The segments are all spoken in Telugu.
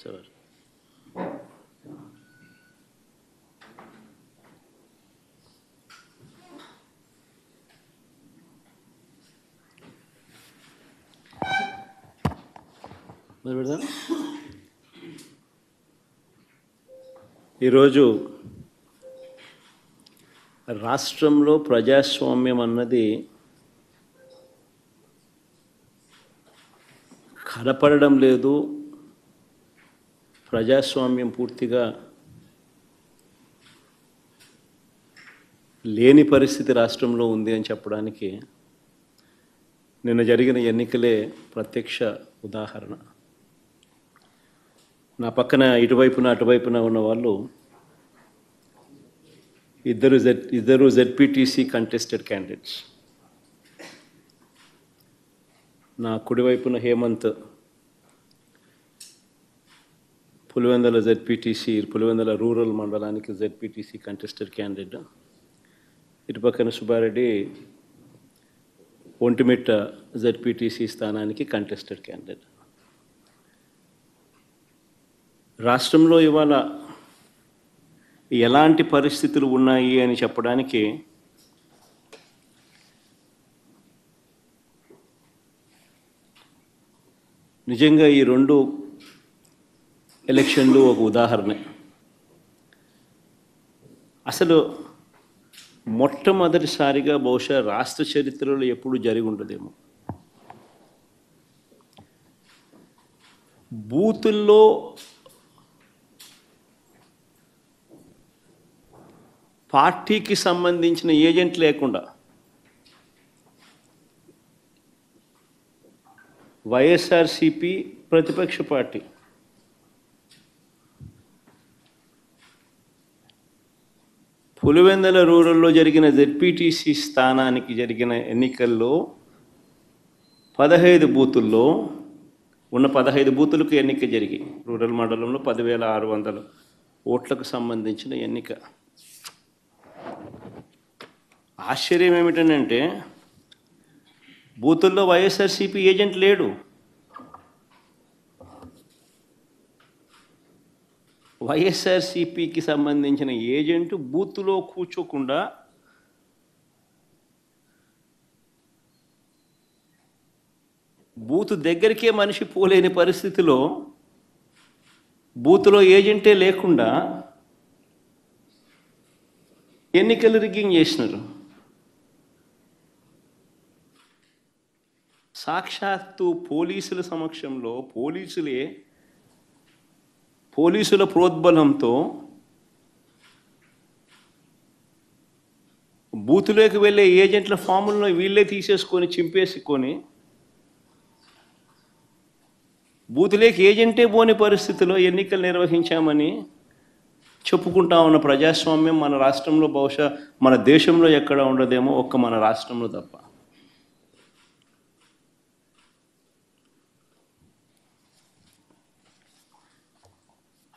సార్ మరి పెడదాం. ఈరోజు రాష్ట్రంలో ప్రజాస్వామ్యం అన్నది కనపడడం లేదు. ప్రజాస్వామ్యం పూర్తిగా లేని పరిస్థితి రాష్ట్రంలో ఉంది అని చెప్పడానికి నిన్న జరిగిన ఎన్నికలే ప్రత్యక్ష ఉదాహరణ. నా పక్కన ఇటువైపున అటువైపున ఉన్న వాళ్ళు ఇద్దరు జెడ్పీటీసీ కంటెస్టెడ్ క్యాండిడేట్స్. నా కుడివైపున హేమంత్ పులివెందుల పులివెందుల రూరల్ మండలానికి జెడ్పీటీసీ కంటెస్టెడ్ క్యాండిడేట్. ఇటుపక్కన సుబ్బారెడ్డి ఒంటిమిట్ట జెడ్పీటీసీ స్థానానికి కంటెస్టెడ్ క్యాండిడేట్. రాష్ట్రంలో ఇవాళ ఎలాంటి పరిస్థితులు ఉన్నాయి అని చెప్పడానికి నిజంగా ఈ రెండు ఎలక్షన్లు ఒక ఉదాహరణ. అసలు మొట్టమొదటిసారిగా బహుశా రాష్ట్ర చరిత్రలో ఎప్పుడు జరిగి ఉండదేమో బూతుల్లో పార్టీకి సంబంధించిన ఏజెంట్ లేకుండా వైఎస్ఆర్సిపి ప్రతిపక్ష పార్టీ పులివెందుల రూరల్లో జరిగిన జెడ్పీటీసీ స్థానానికి జరిగిన ఎన్నికల్లో 15 బూతుల్లో ఉన్న 15 బూతులకు ఎన్నిక జరిగి రూరల్ మండలంలో 10,600 ఓట్లకు సంబంధించిన ఎన్నిక. ఆశ్చర్యం ఏమిటంటే బూతుల్లో వైఎస్ఆర్సీపీ ఏజెంట్ లేడు. వైఎస్ఆర్సీపీకి సంబంధించిన ఏజెంట్ బూత్లో కూర్చోకుండా బూత్ దగ్గరికే మనిషి పోలేని పరిస్థితిలో బూత్లో ఏజెంటే లేకుండా ఎన్నికలు రిగ్గింగ్ చేసినారు. సాక్షాత్తు పోలీసుల సమక్షంలో పోలీసుల ప్రోద్బలంతో బూతులోకి వెళ్ళే ఏజెంట్ల ఫాములను వీళ్ళే తీసేసుకొని చింపేసుకొని బూతులోకి ఏజెంటే పోని పరిస్థితిలో ఎన్నికలు నిర్వహించామని చెప్పుకుంటా ఉన్న ప్రజాస్వామ్యం మన రాష్ట్రంలో బహుశా మన దేశంలో ఎక్కడ ఉండదేమో, ఒక్క మన రాష్ట్రంలో తప్ప.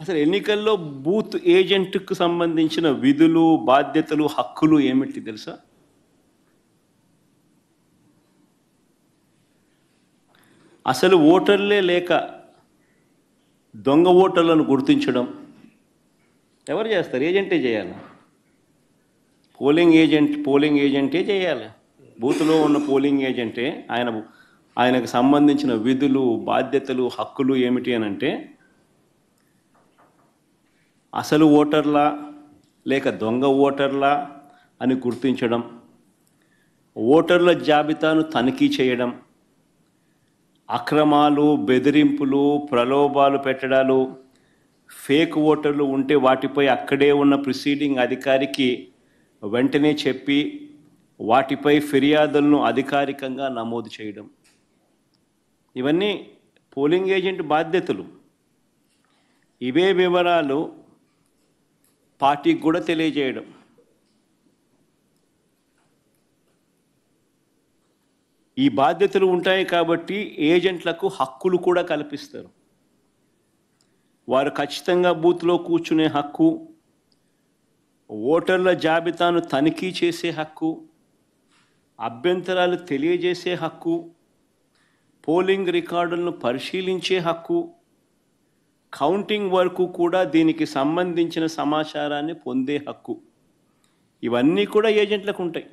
అసలు ఎన్నికల్లో బూత్ ఏజెంట్కు సంబంధించిన విధులు, బాధ్యతలు, హక్కులు ఏమిటి తెలుసా? అసలు ఓటర్లే లేక దొంగ ఓటర్లను గుర్తించడం ఎవరు చేస్తారు? ఏజెంటే చేయాలి. పోలింగ్ ఏజెంటే చేయాలి. బూత్లో ఉన్న పోలింగ్ ఏజెంటే ఆయనకు సంబంధించిన విధులు, బాధ్యతలు, హక్కులు ఏమిటి అని అంటే అసలు ఓటర్లా లేక దొంగ ఓటర్లా అని గుర్తించడం, ఓటర్ల జాబితాను తనిఖీ చేయడం, అక్రమాలు, బెదిరింపులు, ప్రలోభాలు పెట్టడాలు, ఫేక్ ఓటర్లు ఉంటే వాటిపై అక్కడే ఉన్న ప్రిసీడింగ్ అధికారికి వెంటనే చెప్పి వాటిపై ఫిర్యాదులను అధికారికంగా నమోదు చేయడం, ఇవన్నీ పోలింగ్ ఏజెంట్ బాధ్యతలు. ఇవే వివరాలు పార్టీకి కూడా తెలియజేయడం. ఈ బాధ్యతలు ఉంటాయి కాబట్టి ఏజెంట్లకు హక్కులు కూడా కల్పిస్తారు. వారు ఖచ్చితంగా బూత్లో కూర్చునే హక్కు, ఓటర్ల జాబితాను తనిఖీ చేసే హక్కు, అభ్యంతరాలు తెలియజేసే హక్కు, పోలింగ్ రికార్డులను పరిశీలించే హక్కు, కౌంటింగ్ వరకు కూడా దీనికి సంబంధించిన సమాచారాన్ని పొందే హక్కు. ఇవన్నీ కూడా ఏజెంట్లకు ఉంటాయి.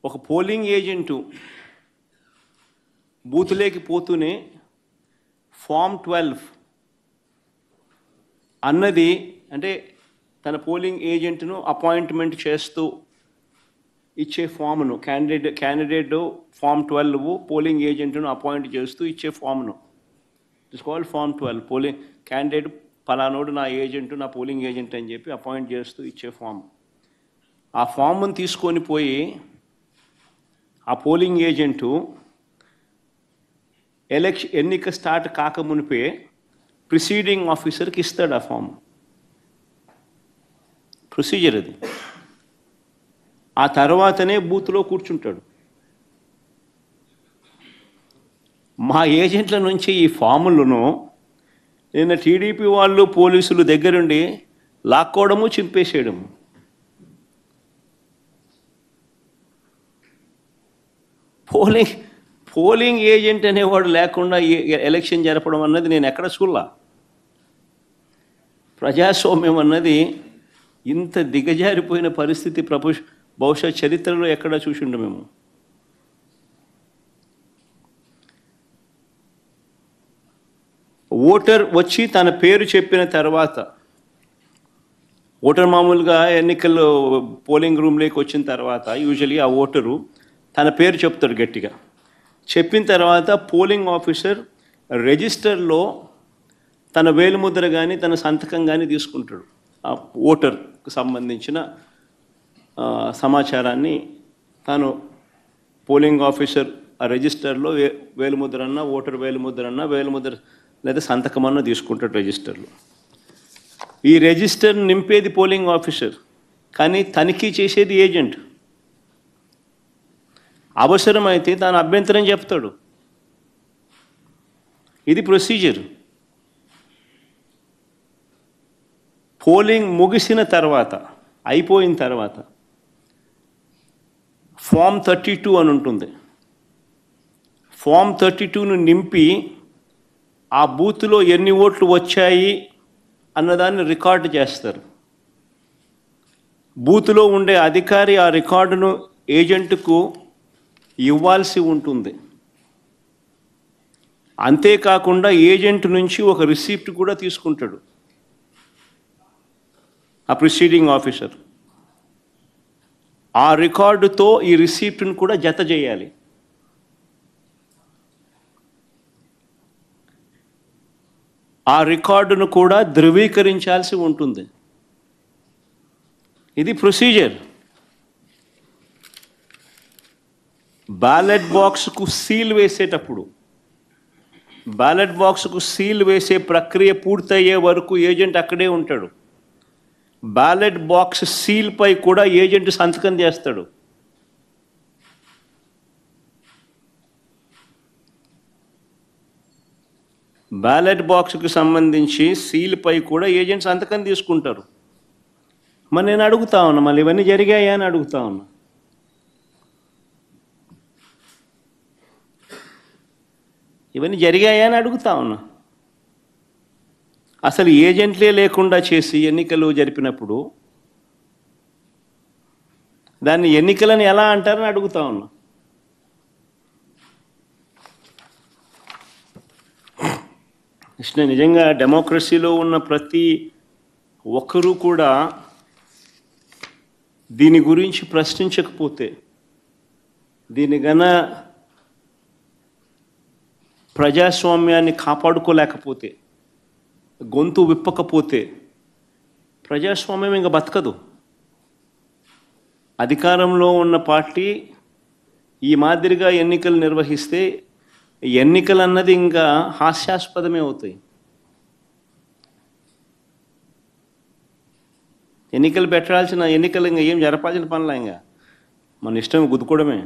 ఒక పోలింగ్ ఏజెంటు బూత్లోకి పోతూనే ఫామ్ 12 అన్నది, అంటే తన పోలింగ్ ఏజెంట్ను అపాయింట్మెంట్ చేస్తూ ఇచ్చే ఫామ్ను, క్యాండిడేట్ ఫామ్ 12 పోలింగ్ ఏజెంట్ను అపాయింట్ చేస్తూ ఇచ్చే ఫామ్ను, it's called form 12. Polling candidate పలానోడు నా ఏజెంటు, నా పోలింగ్ ఏజెంట్ అని చెప్పి అపాయింట్ చేస్తూ ఇచ్చే ఫామ్. ఆ ఫామ్ను తీసుకొని పోయి ఆ పోలింగ్ ఏజెంటు ఎన్నిక స్టార్ట్ కాకమునిపే ప్రిసీడింగ్ ఆఫీసర్కి ఇస్తాడు ఆ ఫామ్. ప్రొసీజర్ అది. ఆ తర్వాతనే బూత్లో కూర్చుంటాడు. మా ఏజెంట్ల నుంచి ఈ ఫాములను నిన్న టీడీపీ వాళ్ళు పోలీసులు దగ్గరుండి లాక్కోవడము, చింపేసేయడము. పోలింగ్ ఏజెంట్ అనేవాడు లేకుండా ఎలక్షన్ జరపడం అన్నది నేను ఎక్కడ చూడలా. ప్రజాస్వామ్యం అన్నది ఇంత దిగజారిపోయిన పరిస్థితి బహుశా చరిత్రలో ఎక్కడ చూసిండు మేము. ఓటర్ వచ్చి తన పేరు చెప్పిన తర్వాత, ఓటర్ మామూలుగా ఎన్నికల్లో పోలింగ్ రూమ్లోకి వచ్చిన తర్వాత యూజువలీ ఆ ఓటరు తన పేరు చెప్తాడు గట్టిగా. చెప్పిన తర్వాత పోలింగ్ ఆఫీసర్ రిజిస్టర్లో తన వేలుముద్ర కానీ తన సంతకం కానీ తీసుకుంటాడు. ఆ ఓటర్కు సంబంధించిన సమాచారాన్ని తాను పోలింగ్ ఆఫీసర్ ఆ రిజిస్టర్లో వేలుముద్ర ఓటర్ వేలుముద్ర లేదా సంతకం తీసుకుంటాడు రిజిస్టర్లో. ఈ రిజిస్టర్ నింపేది పోలింగ్ ఆఫీసర్, కానీ తనిఖీ చేసేది ఏజెంట్. అవసరమైతే తాను అభ్యంతరం చెప్తాడు. ఇది ప్రొసీజర్. పోలింగ్ ముగిసిన తర్వాత, అయిపోయిన తర్వాత ఫామ్ 32 అని ఉంటుంది. ఫామ్ 32ను నింపి ఆ బూత్లో ఎన్ని ఓట్లు వచ్చాయి అన్నదాన్ని రికార్డు చేస్తారు. బూత్లో ఉండే అధికారి ఆ రికార్డును ఏజెంట్కు ఇవ్వాల్సి ఉంటుంది. అంతేకాకుండా ఏజెంట్ నుంచి ఒక రిసిప్ట్ కూడా తీసుకుంటాడు ఆ ప్రిసీడింగ్ ఆఫీసర్. ఆ రికార్డుతో ఈ రిసిప్ట్ను కూడా జత చేయాలి. ఆ రికార్డును కూడా ధృవీకరించాల్సి ఉంటుంది. ఇది ప్రొసీజర్. బ్యాలెట్ బాక్స్కు సీల్ వేసేటప్పుడు, బ్యాలెట్ బాక్స్కు సీల్ వేసే ప్రక్రియ పూర్తయ్యే వరకు ఏజెంట్ అక్కడే ఉంటాడు. బ్యాలెట్ బాక్స్ సీల్పై కూడా ఏజెంట్ సంతకం చేస్తాడు. బ్యాలెట్ బాక్స్కి సంబంధించి సీల్పై కూడా ఏజెంట్ సంతకం తీసుకుంటారు. మరి నేను అడుగుతా ఉన్నా, మళ్ళీ ఇవన్నీ జరిగాయా అని అడుగుతా ఉన్నా. ఇవన్నీ జరిగాయా అని అడుగుతా ఉన్నా. అసలు ఏజెంట్లే లేకుండా చేసి ఎన్నికలు జరిపినప్పుడు దాన్ని ఎన్నికలని ఎలా అంటారని అడుగుతా ఉన్నా. నిజంగా డెమోక్రసీలో ఉన్న ప్రతి ఒక్కరూ కూడా దీని గురించి ప్రశ్నించకపోతే, దీని గన ప్రజాస్వామ్యాన్ని కాపాడుకోలేకపోతే, గొంతు విప్పకపోతే ప్రజాస్వామ్యం ఇంకా బతకదు. అధికారంలో ఉన్న పార్టీ ఈ మాదిరిగా ఎన్నికలు నిర్వహిస్తే ఎన్నికలు అన్నది ఇంకా హాస్యాస్పదమే అవుతాయి. ఎన్నికలు పెట్టాల్సిన ఎన్నికలు ఇంకా ఏం జరపాల్సిన పనులా, ఇంకా మన ఇష్టం గుద్దుకోవడమే.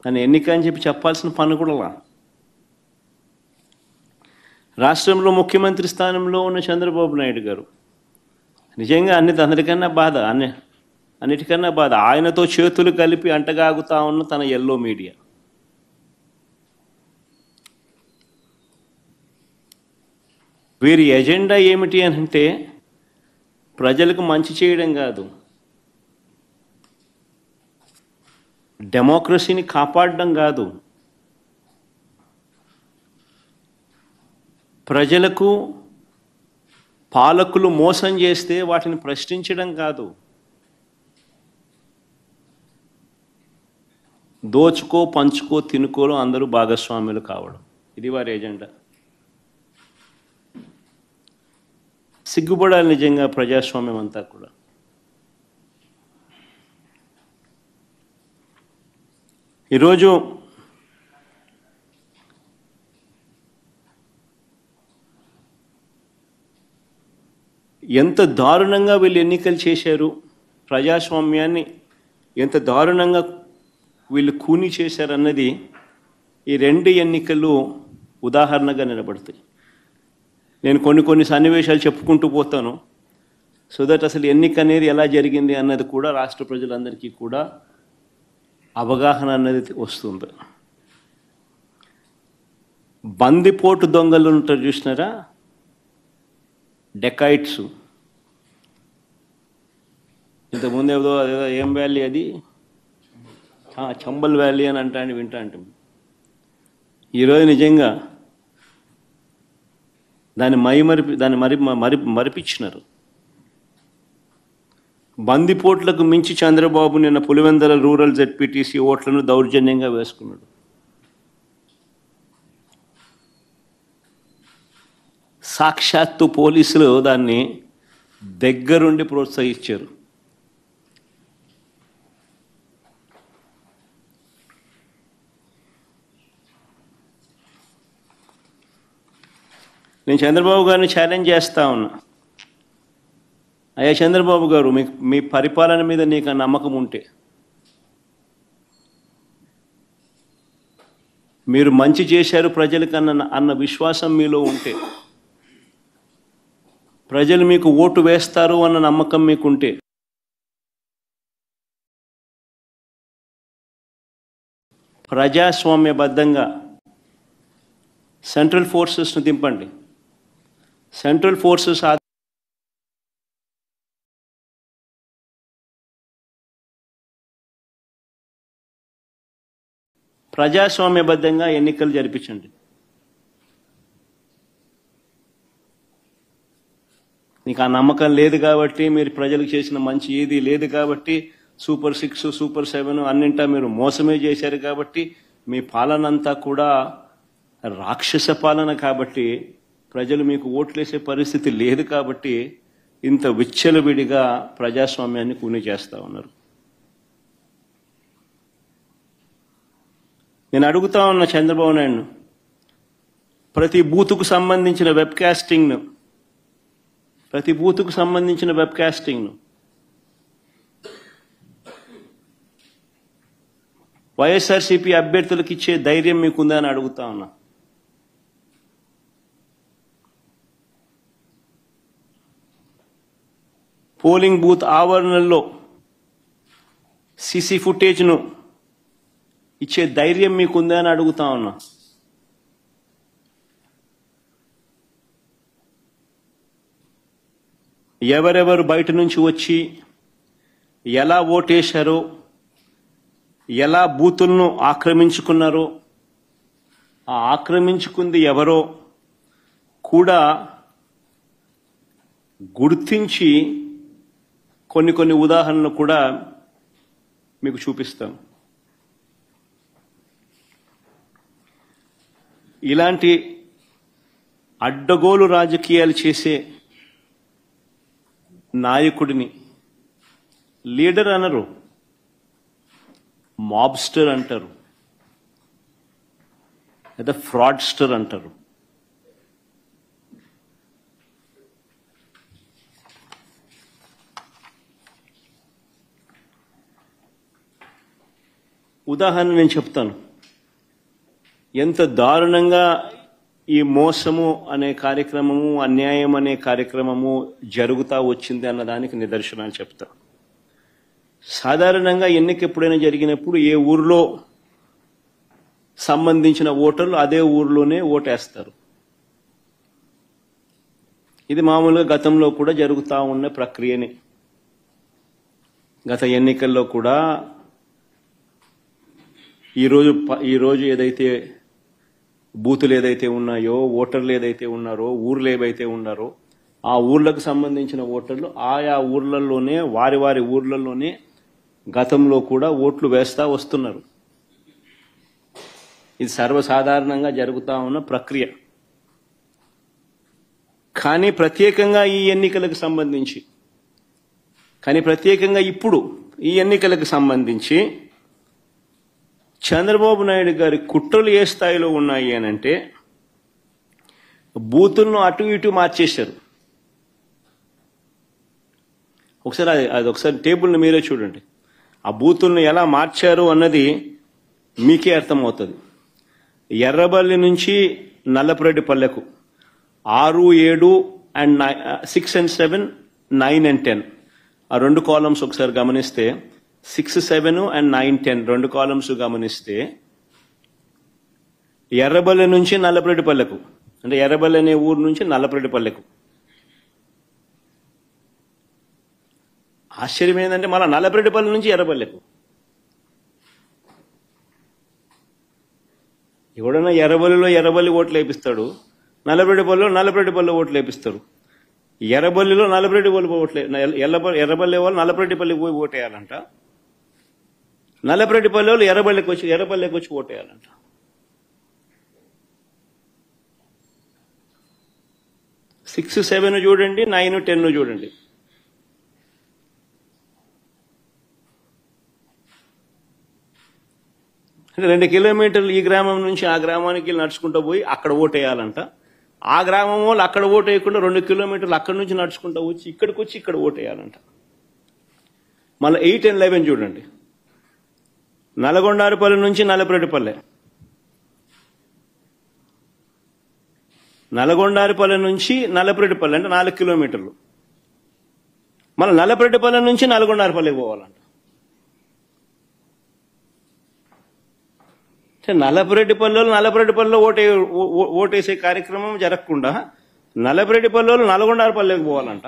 కానీ ఎన్నిక అని చెప్పి చెప్పాల్సిన పని కూడా. రాష్ట్రంలో ముఖ్యమంత్రి స్థానంలో ఉన్న చంద్రబాబు నాయుడు గారు నిజంగా అన్నిటికన్నా బాధ ఆయనతో చేతులు కలిపి అంటగాగుతా ఉన్న తన ఎల్లో మీడియా. వీరి ఎజెండా ఏమిటి అని అంటే ప్రజలకు మంచి చేయడం కాదు, డెమోక్రసీని కాపాడడం కాదు, ప్రజలకు పాలకులు మోసం చేస్తే వాటిని ప్రశ్నించడం కాదు, దోచుకో పంచుకో తినుకోలో అందరూ భాగస్వాములు కావడం, ఇది వారి ఎజెండా. సిగ్గుపడాలి నిజంగా ప్రజాస్వామ్యం అంతా కూడా. ఈరోజు ఎంత దారుణంగా వీళ్ళు ఎన్నికలు చేశారు, ప్రజాస్వామ్యాన్ని ఎంత దారుణంగా వీళ్ళు కూని చేశారన్నది ఈ రెండు ఎన్నికలు ఉదాహరణగా నిలబడతాయి. నేను కొన్ని సన్నివేశాలు చెప్పుకుంటూ పోతాను, సో దట్ అసలు ఎన్నిక అనేది ఎలా జరిగింది అన్నది కూడా రాష్ట్ర ప్రజలందరికీ కూడా అవగాహన అన్నది వస్తుంది. బందిపోటు దొంగలు ఉంటారు చూసినారా, డెకాయిట్స్. ఇంతకుముందు అదేదో ఏం వ్యాలీ అది, చంబల్ వ్యాలీ అని వింటా అంటాం. ఈరోజు నిజంగా దాన్ని మరిపించినారు. బందిపోట్లకు మించి చంద్రబాబు నిన్న పులివెందుల రూరల్ జెడ్పీటీసీ ఓట్లను దౌర్జన్యంగా వేసుకున్నాడు. సాక్షాత్తు పోలీసులు దాన్ని దగ్గరుండి ప్రోత్సహించారు. నేను చంద్రబాబు గారిని ఛాలెంజ్ చేస్తా ఉన్నా, అయ్యా చంద్రబాబు గారు, మీ పరిపాలన మీద నీకు నమ్మకం ఉంటే, మీరు మంచి చేశారు ప్రజలకు అన్న విశ్వాసం మీలో ఉంటే, ప్రజలు మీకు ఓటు వేస్తారు అన్న నమ్మకం మీకుంటే, ప్రజాస్వామ్యబద్ధంగా సెంట్రల్ ఫోర్సెస్ను దింపండి. సెంట్రల్ ఫోర్సెస్ ప్రజాస్వామ్యబద్ధంగా ఎన్నికలు జరిపించండి. నీకు ఆ నమ్మకం లేదు కాబట్టి, మీరు ప్రజలకు చేసిన మంచి ఏది లేదు కాబట్టి, సూపర్ 6 సూపర్ 7 అన్నింటా మీరు మోసమే చేశారు కాబట్టి, మీ పాలన అంతా కూడా రాక్షస పాలన కాబట్టి, ప్రజలు మీకు ఓట్లేసే పరిస్థితి లేదు కాబట్టి ఇంత విచ్చలవిడిగా ప్రజాస్వామ్యాన్ని కూని చేస్తూ ఉన్నారు. నేను అడుగుతా ఉన్న చంద్రబాబు నాయుడు, ప్రతి బూతుకు సంబంధించిన వెబ్ కాస్టింగ్ను వైఎస్ఆర్సీపీ అభ్యర్థులకు ఇచ్చే ధైర్యం మీకుందా అని అడుగుతా ఉన్నా. పోలింగ్ బూత్ ఆవరణల్లో సీసీ ఫుటేజ్ను ఇచ్చే ధైర్యం మీకుందా అని అడుగుతా ఉన్నా. ఎవరెవరు బయట నుంచి వచ్చి ఎలా ఓటేశారో, ఎలా బూతులను ఆక్రమించుకున్నారో, ఆ ఆక్రమించుకుంది ఎవరో కూడా గుర్తించి కొన్ని ఉదాహరణలు కూడా మీకు చూపిస్తాం. ఇలాంటి అడ్డగోలు రాజకీయాలు చేసే నాయకుడిని లీడర్ అనరు, మాబ్స్టర్ అంటారు, లేదా ఫ్రాడ్స్టర్ అంటారు. ఉదాహరణ నేను చెప్తాను, ఎంత దారుణంగా ఈ మోసము అనే కార్యక్రమము, అన్యాయం అనే కార్యక్రమము జరుగుతూ వచ్చింది అన్నదానికి నిదర్శనాలు చెప్తా. సాధారణంగా ఎన్నిక ఎప్పుడైనా జరిగినప్పుడు ఏ ఊరిలో సంబంధించిన ఓటర్లు అదే ఊరిలోనే ఓటేస్తారు. ఇది మామూలుగా గతంలో కూడా జరుగుతూ ఉన్న ప్రక్రియని. గత ఎన్నికల్లో కూడా ఈరోజు ఏదైతే బూతులు ఏదైతే ఉన్నాయో, ఓటర్లు ఏదైతే ఉన్నారో, ఊర్లు ఏవైతే ఉన్నారో, ఆ ఊర్లకు సంబంధించిన ఓటర్లు ఆయా ఊర్లలోనే వారి ఊర్లలోనే గతంలో కూడా ఓట్లు వేస్తా వస్తున్నారు. ఇది సర్వసాధారణంగా జరుగుతూ ఉన్న ప్రక్రియ. కానీ ప్రత్యేకంగా ఈ ఎన్నికలకు సంబంధించి, ఇప్పుడు ఈ ఎన్నికలకు సంబంధించి చంద్రబాబు నాయుడు గారి కుట్రలు ఏ స్థాయిలో ఉన్నాయి అనంటే, బూతులను అటు ఇటు మార్చేశారు. ఒకసారి టేబుల్ని మీరే చూడండి. ఆ బూతులను ఎలా మార్చారు అన్నది మీకే అర్థమవుతుంది. ఎర్రబల్లి నుంచి నల్లపురెడ్డిపల్లెకు 6, 7 and 6 and 7, 9 and 10 ఆ రెండు కాలమ్స్ ఒకసారి గమనిస్తే 6, 7 and 9, 10 రెండు కాలమ్స్ గమనిస్తే ఎర్రబల్లి నుంచి నల్లపురెడ్డిపల్లెకు, అంటే ఎర్రబల్లి అనే ఊరు నుంచి నల్లపురెడ్డిపల్లెకు. ఆశ్చర్యం ఏంటంటే మళ్ళీ నల్లపురెడ్డిపల్లి నుంచి ఎర్రబల్లెకు. ఎవడన్నా ఎర్రబల్లి ఓట్లు వేపిస్తాడు, నల్లపురెడ్డిపల్లిలో ఓట్లు వేపిస్తారు. ఎర్రబల్లిలో నల్లపురెడ్డిపల్లి ఓట్లు, ఎర్రబల్లి వాళ్ళు నల్లపురెడ్డిపల్లికి పోయి ఓటేయాలంట. నల్లపురెడ్డిపల్లి వాళ్ళు ఎర్రబల్లికి వచ్చి ఓటేయాలంట. సిక్స్ 7 చూడండి, 9, 10 చూడండి. అంటే 2 కిలోమీటర్లు ఈ గ్రామం నుంచి ఆ గ్రామానికి నడుచుకుంటూ పోయి అక్కడ ఓటేయాలంట. ఆ గ్రామం వాళ్ళు అక్కడ ఓటేయకుండా 2 కిలోమీటర్లు అక్కడి నుంచి నడుచుకుంటూ వచ్చి ఇక్కడికి వచ్చి ఇక్కడ ఓటేయాలంట. మళ్ళీ 8 and 11 చూడండి. నల్గొండారుపల్లి నుంచి నల్లపురెడ్డిపల్లె, నల్గొండారుపల్లి నుంచి నల్లపురెడ్డిపల్లె అంటే 4 కిలోమీటర్లు. మళ్ళీ నల్లపురెడ్డిపల్లె నుంచి నల్గొండారుపల్లికి పోవాలంట. నల్లపురెడ్డిపల్లిలో ఓటేసే కార్యక్రమం జరగకుండా నల్లపురెడ్డిపల్లిలో నల్గొండారుపల్లికి పోవాలంట.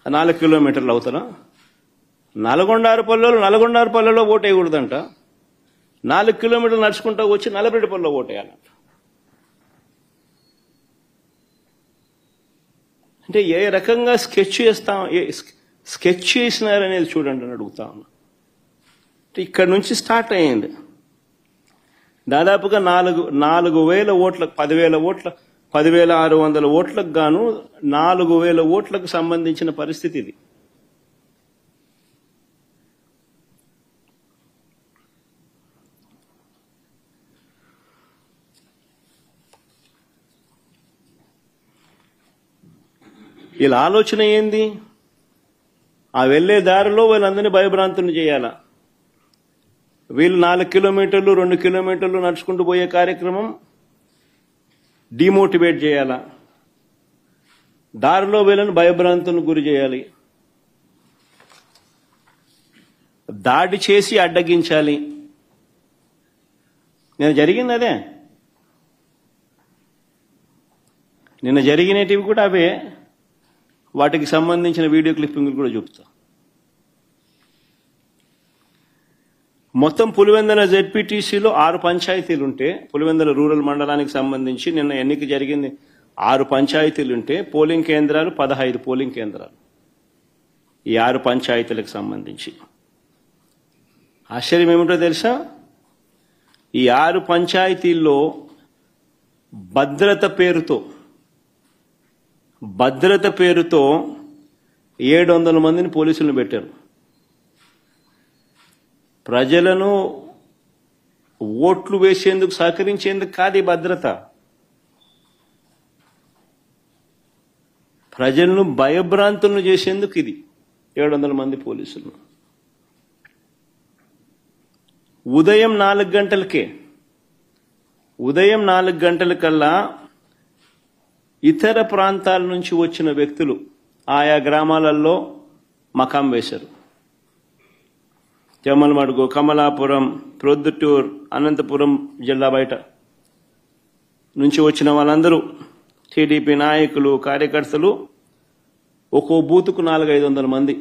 4 కిలోమీటర్లు అవుతారా? నల్గొండారుపల్లిలో ఓటేయకూడదంట. 4 కిలోమీటర్లు నడుచుకుంటూ వచ్చి నల్లపురెడ్డిపల్లిలో ఓటేయాలంట. అంటే ఏ రకంగా స్కెచ్ చేసినారనేది చూడండి అని అడుగుతా ఉన్నా. ఇక్కడ నుంచి స్టార్ట్ అయ్యింది. దాదాపుగా 4,000 ఓట్లకు 10,600 ఓట్లకు గాను 4,000 ఓట్లకు సంబంధించిన పరిస్థితి ఇది. వీళ్ళ ఆలోచన ఏంది? ఆ వెళ్లే దారిలో వీళ్ళందరినీ భయభ్రాంతులు చేయాలా. వీళ్ళు 4 కిలోమీటర్లు 2 కిలోమీటర్లు నడుచుకుంటూ పోయే కార్యక్రమం డిమోటివేట్ చేయాలా. దారిలో వీళ్ళని భయభ్రాంతులకు గురి చేయాలి, దాడి చేసి అడ్డగించాలి. నిన్న జరిగింది అదే. నిన్న జరిగినటివి కూడా అవే. వాటికి సంబంధించిన వీడియో క్లిప్పింగ్లు కూడా చూపుతా. మొత్తం పులివెందుల జెడ్పీటీసీలో 6 పంచాయతీలుంటే, పులివెందుల రూరల్ మండలానికి సంబంధించి నిన్న ఎన్నిక జరిగింది. 6 పంచాయతీలుంటే పోలింగ్ కేంద్రాలు 15 పోలింగ్ కేంద్రాలు. ఈ 6 పంచాయతీలకు సంబంధించి ఆశ్చర్యం ఏమిటో తెలుసా? ఈ 6 పంచాయతీల్లో భద్రత పేరుతో 700 మందిని పోలీసులను పెట్టారు. ప్రజలను ఓట్లు వేసేందుకు సహకరించేందుకు కాదు ఈ భద్రత. ప్రజలను భయభ్రాంతులను చేసేందుకు ఇది 700 మంది పోలీసులు. ఉదయం 4 గంటలకల్లా ఇతర ప్రాంతాల నుంచి వచ్చిన వ్యక్తులు ఆయా గ్రామాలలో మకాం వేశారు. జమ్మలమడుగు, కమలాపురం, ప్రొద్దుటూర్, అనంతపురం జిల్లా బయట నుంచి వచ్చిన వాళ్ళందరూ టీడీపీ నాయకులు కార్యకర్తలు ఒక్కో బూతుకు 400-500 మంది.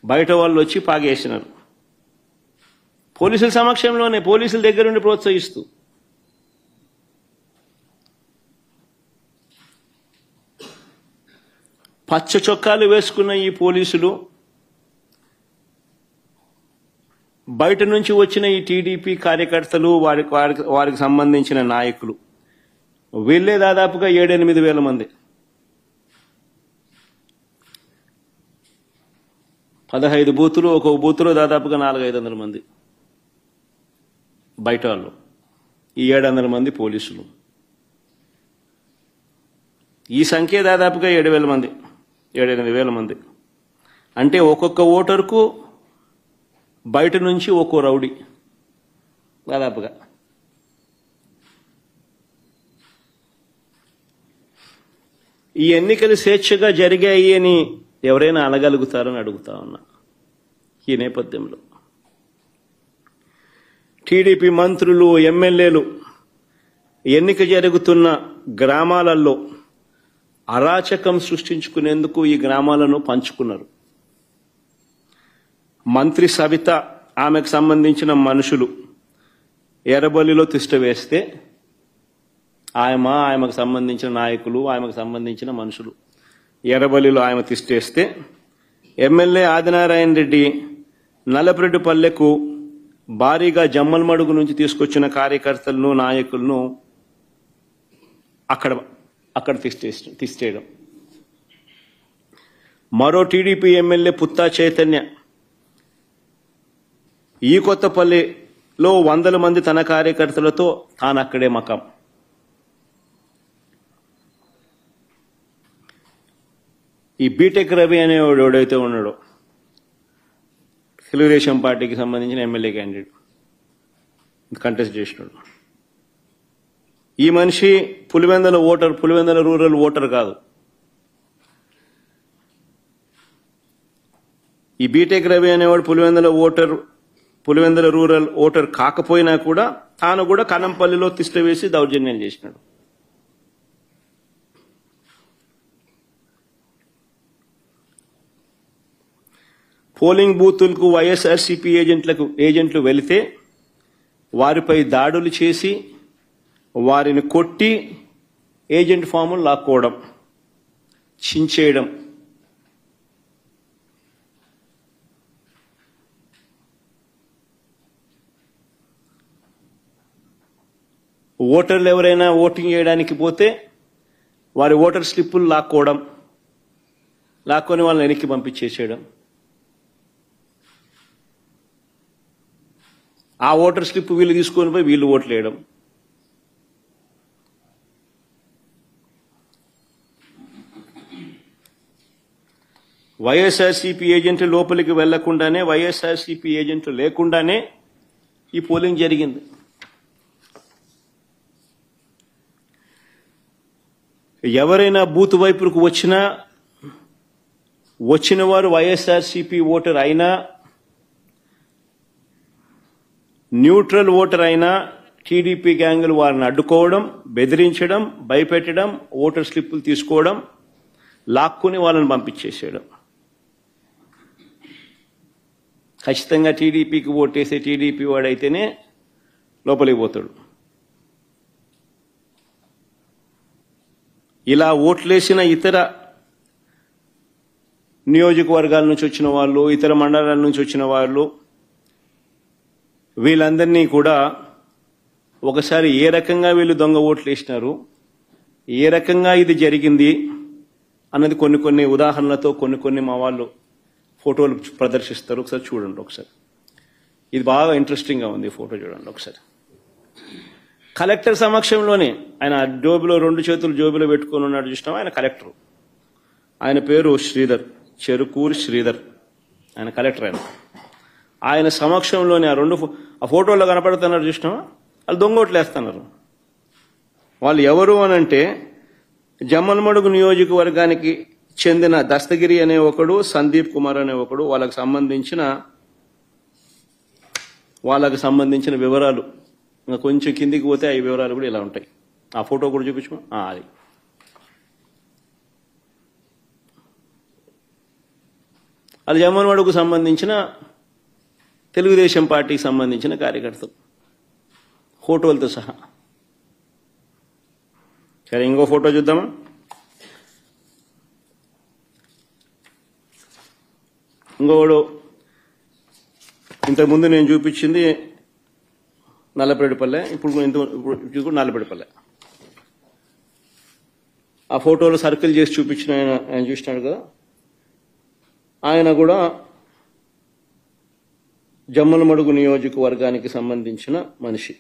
బయట వాళ్ళు వచ్చి పాగేసినారు. పోలీసుల సమక్షంలోనే, పోలీసుల దగ్గరుండి ప్రోత్సహిస్తూ. పచ్చ చొక్కాలు వేసుకున్న ఈ పోలీసులు బయట నుంచి వచ్చిన ఈ టీడీపీ కార్యకర్తలు, వారికి సంబంధించిన నాయకులు, వీళ్ళే దాదాపుగా 7-8 వేల మంది. 15 బూతులు, ఒక్కొక్క బూతులో దాదాపుగా 400-500 మంది బయట వాళ్ళు, ఈ 700 మంది పోలీసులు. ఈ సంఖ్య దాదాపుగా 7,000 మంది, 7-8 వేల మంది. అంటే ఒక్కొక్క ఓటరుకు బయట నుంచి ఒక్కో రౌడీ దాదాపుగా. ఈ ఎన్నికలు స్వేచ్ఛగా జరిగాయి అని ఎవరైనా అనగలుగుతారని అడుగుతా ఉన్నా. ఈ నేపథ్యంలో టీడీపీ మంత్రులు, ఎమ్మెల్యేలు ఎన్నిక జరుగుతున్న గ్రామాలలో అరాచకం సృష్టించుకునేందుకు ఈ గ్రామాలను పంచుకున్నారు. మంత్రి సవిత, ఆమెకు సంబంధించిన మనుషులు ఎర్రబల్లిలో తిష్ట వేస్తే, ఆమెకు సంబంధించిన నాయకులు, ఆమెకు సంబంధించిన మనుషులు ఎర్రబల్లిలో ఆమె తిష్టేస్తే, ఎమ్మెల్యే ఆదినారాయణ రెడ్డి నల్లపరెడ్డిపల్లెకు భారీగా జమ్మలమడుగు నుంచి తీసుకొచ్చిన కార్యకర్తలను, నాయకులను అక్కడ తిష్టేయడం. మరో టీడీపీ ఎమ్మెల్యే పుత్తా చైతన్య ఈ కొత్తపల్లిలో 100 మంది తన కార్యకర్తలతో తాను అక్కడే మకాం. ఈ బీటెక్ రవి అనేవాడు ఎవడైతే ఉన్నాడో, తెలుగుదేశం పార్టీకి సంబంధించిన ఎమ్మెల్యే క్యాండిడేట్, కంటెస్ట్ చేసినాడు. ఈ మనిషి పులివెందుల రూరల్ ఓటర్ కాదు. ఈ బీటెక్ రవి అనేవాడు పులివెందుల రూరల్ ఓటర్ కాకపోయినా కూడా తాను కూడా కనంపల్లిలో తిష్ట వేసి దౌర్జన్యం చేసినాడు. పోలింగ్ బూతులకు వైఎస్ఆర్సీపీ ఏజెంట్లు వెళితే వారిపై దాడులు చేసి వారిని కొట్టి ఏజెంట్ ఫాములు లాక్కోవడం, చించేయడం. ఓటర్లు ఎవరైనా ఓటింగ్ చేయడానికి పోతే వారి ఓటర్ స్లిప్పులు లాక్కొని వాళ్ళని వెనక్కి పంపించేసేయడం. ఆ ఓటర్ స్లిప్ వీళ్ళు తీసుకొని పోయి వీళ్ళు ఓట్లు వేయడం. వైఎస్ఆర్సీపీ ఏజెంట్లు లోపలికి వెళ్లకుండానే, వైఎస్ఆర్సీపీ ఏజెంట్లు లేకుండానే ఈ పోలింగ్ జరిగింది. ఎవరైనా బూత్ వైపుకు వచ్చిన వారు వైఎస్ఆర్సీపీ ఓటర్ అయినా, న్యూట్రల్ ఓటర్ అయినా టీడీపీ గ్యాంగులు వారిని అడ్డుకోవడం, బెదిరించడం, భయపెట్టడం, ఓటర్ స్లిప్పులు తీసుకోవడం, లాక్కుని వాళ్ళని పంపించేసేయడం. ఖచ్చితంగా టీడీపీకి ఓటేసే టీడీపీ వాడైతేనే లోపలికి పోతాడు. ఇలా ఓట్లేసిన ఇతర నియోజకవర్గాల నుంచి వచ్చిన వాళ్ళు, ఇతర మండలాల నుంచి వచ్చిన వాళ్ళు, వీళ్ళందరినీ కూడా ఒకసారి ఏ రకంగా వీళ్ళు దొంగ ఓట్లు వేసినారు, ఏ రకంగా ఇది జరిగింది అన్నది కొన్ని ఉదాహరణలతో కొన్ని మా వాళ్ళు ఫోటోలు ప్రదర్శిస్తారు. ఒకసారి చూడండి. ఒకసారి ఇది బాగా ఇంట్రెస్టింగ్గా ఉంది. ఫోటో చూడండి ఒకసారి. కలెక్టర్ సమక్షంలోనే ఆయన జోబిలో 2 చేతులు జోబిలో పెట్టుకొని ఉన్నాడు చూసినాం. ఆయన కలెక్టర్. ఆయన పేరు శ్రీధర్, చెరుకూరి శ్రీధర్. ఆయన కలెక్టర్. ఆయన సమక్షంలోనే ఆ ఫోటోలో కనపడుతున్నారు చూసినామా, వాళ్ళు దొంగోట్లు వేస్తున్నారు. వాళ్ళు ఎవరు అనంటే జమ్మలమడుగు నియోజకవర్గానికి చెందిన దస్తగిరి అనే ఒకడు, సందీప్ కుమార్ అనే ఒకడు. వాళ్ళకు సంబంధించిన వివరాలు ఇంకా కొంచెం కిందికి పోతే ఆ వివరాలు కూడా ఇలా ఉంటాయి. ఆ ఫోటో కూడా చూపించు. అది అది జమ్మలమడుగుకు సంబంధించిన తెలుగుదేశం పార్టీకి సంబంధించిన కార్యకర్తలు ఫోటోలతో సహా. సరే, ఇంకో ఫోటో చూద్దామా? ఇంకోడు ఇంతకుముందు నేను చూపించింది నల్లపరెడ్డిపల్లె, ఇప్పుడు నల్లపరెడ్డిపల్లె. ఆ ఫోటోలో సర్కిల్ చేసి చూపించిన ఆయన చూసినాడు కదా, ఆయన కూడా జమ్మలమడుగు నియోజకవర్గానికి సంబంధించిన మనిషి.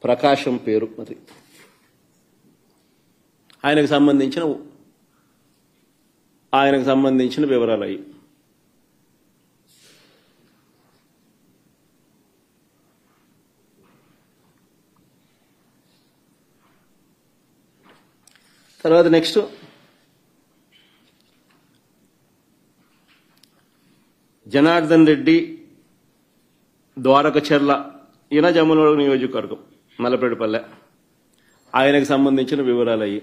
ప్రకాశం పేరు. మరి ఆయనకు సంబంధించిన వివరాలు అయ్యి. తర్వాత నెక్స్ట్ జనార్దన్ రెడ్డి ద్వారకచర్ల, ఈయన జమ్మలమడుగు నియోజకవర్గం నల్లపరెడ్డిపల్లె. ఆయనకు సంబంధించిన వివరాలు అయ్యి.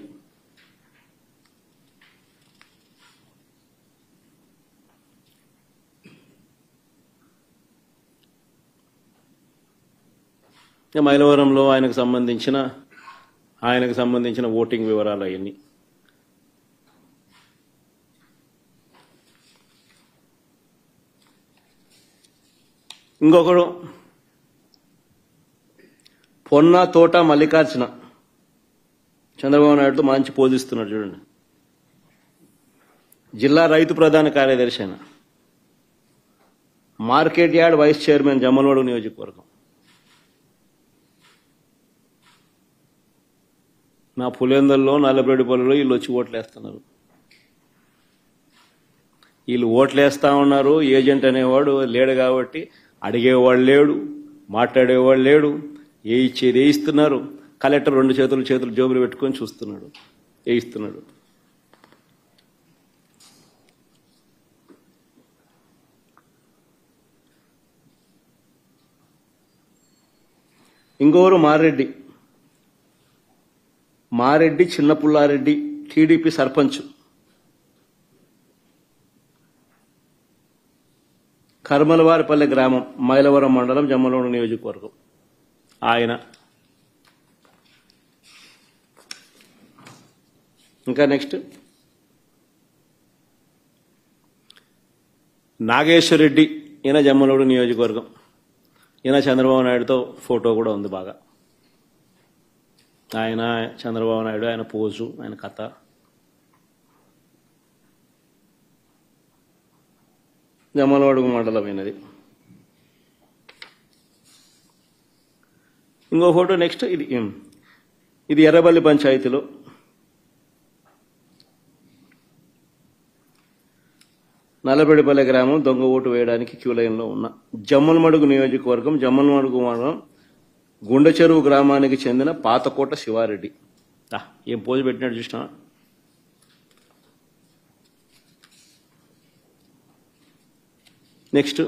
మైలవరంలో ఆయనకు సంబంధించిన ఓటింగ్ వివరాలు అవన్నీ. ఇంకొకడు పొన్న తోట మల్లికార్జున, చంద్రబాబు నాయుడుతో మంచి పోజిస్తున్నాడు చూడండి. జిల్లా రైతు ప్రధాన కార్యదర్శి అయిన, market yard vice chairman Jammalamadugu నియోజకవర్గం. నా పులేందల్లో నల్లపరెడ్డిపల్లిలో వీళ్ళు వచ్చి ఓట్లేస్తున్నారు. వీళ్ళు ఓట్లేస్తా ఉన్నారు. ఏజెంట్ అనేవాడు లేడు కాబట్టి అడిగేవాడు లేడు, మాట్లాడేవాడు లేడు. ఇచ్చేది వేయిస్తున్నారు. కలెక్టర్ 2 చేతులు జోబులు పెట్టుకొని చూస్తున్నాడు, వేయిస్తున్నాడు. ఇంకొకరు మారెడ్డి చిన్నపుల్లారెడ్డి, టీడీపీ సర్పంచ్, కర్మలవారిపల్లె గ్రామం, మైలవరం మండలం, జమ్మలమడుగు నియోజకవర్గం. ఆయన ఇంకా నెక్స్ట్ నాగేశ్వరరెడ్డి, ఈయన జమ్మలమడుగు నియోజకవర్గం. ఈయన చంద్రబాబు నాయుడుతో ఫోటో కూడా ఉంది బాగా. ఆయన చంద్రబాబు నాయుడు, ఆయన పోజు, ఆయన కథ. జమ్మలమడుగు మండలం అయినది. ఇంకో ఫోటో నెక్స్ట్. ఇది ఎర్రబల్లి పంచాయతీలో నల్లపరెడ్డిపల్లె గ్రామం దొంగ ఓటు వేయడానికి క్యూ లైన్లో ఉన్న జమ్మలమడుగు నియోజకవర్గం, జమ్మలమడుగు మండలం గుండె చెరువు గ్రామానికి చెందిన పాతకోట శివారెడ్డి. ఏం పోజు పెట్టినట్టు చూసినా. నెక్స్ట్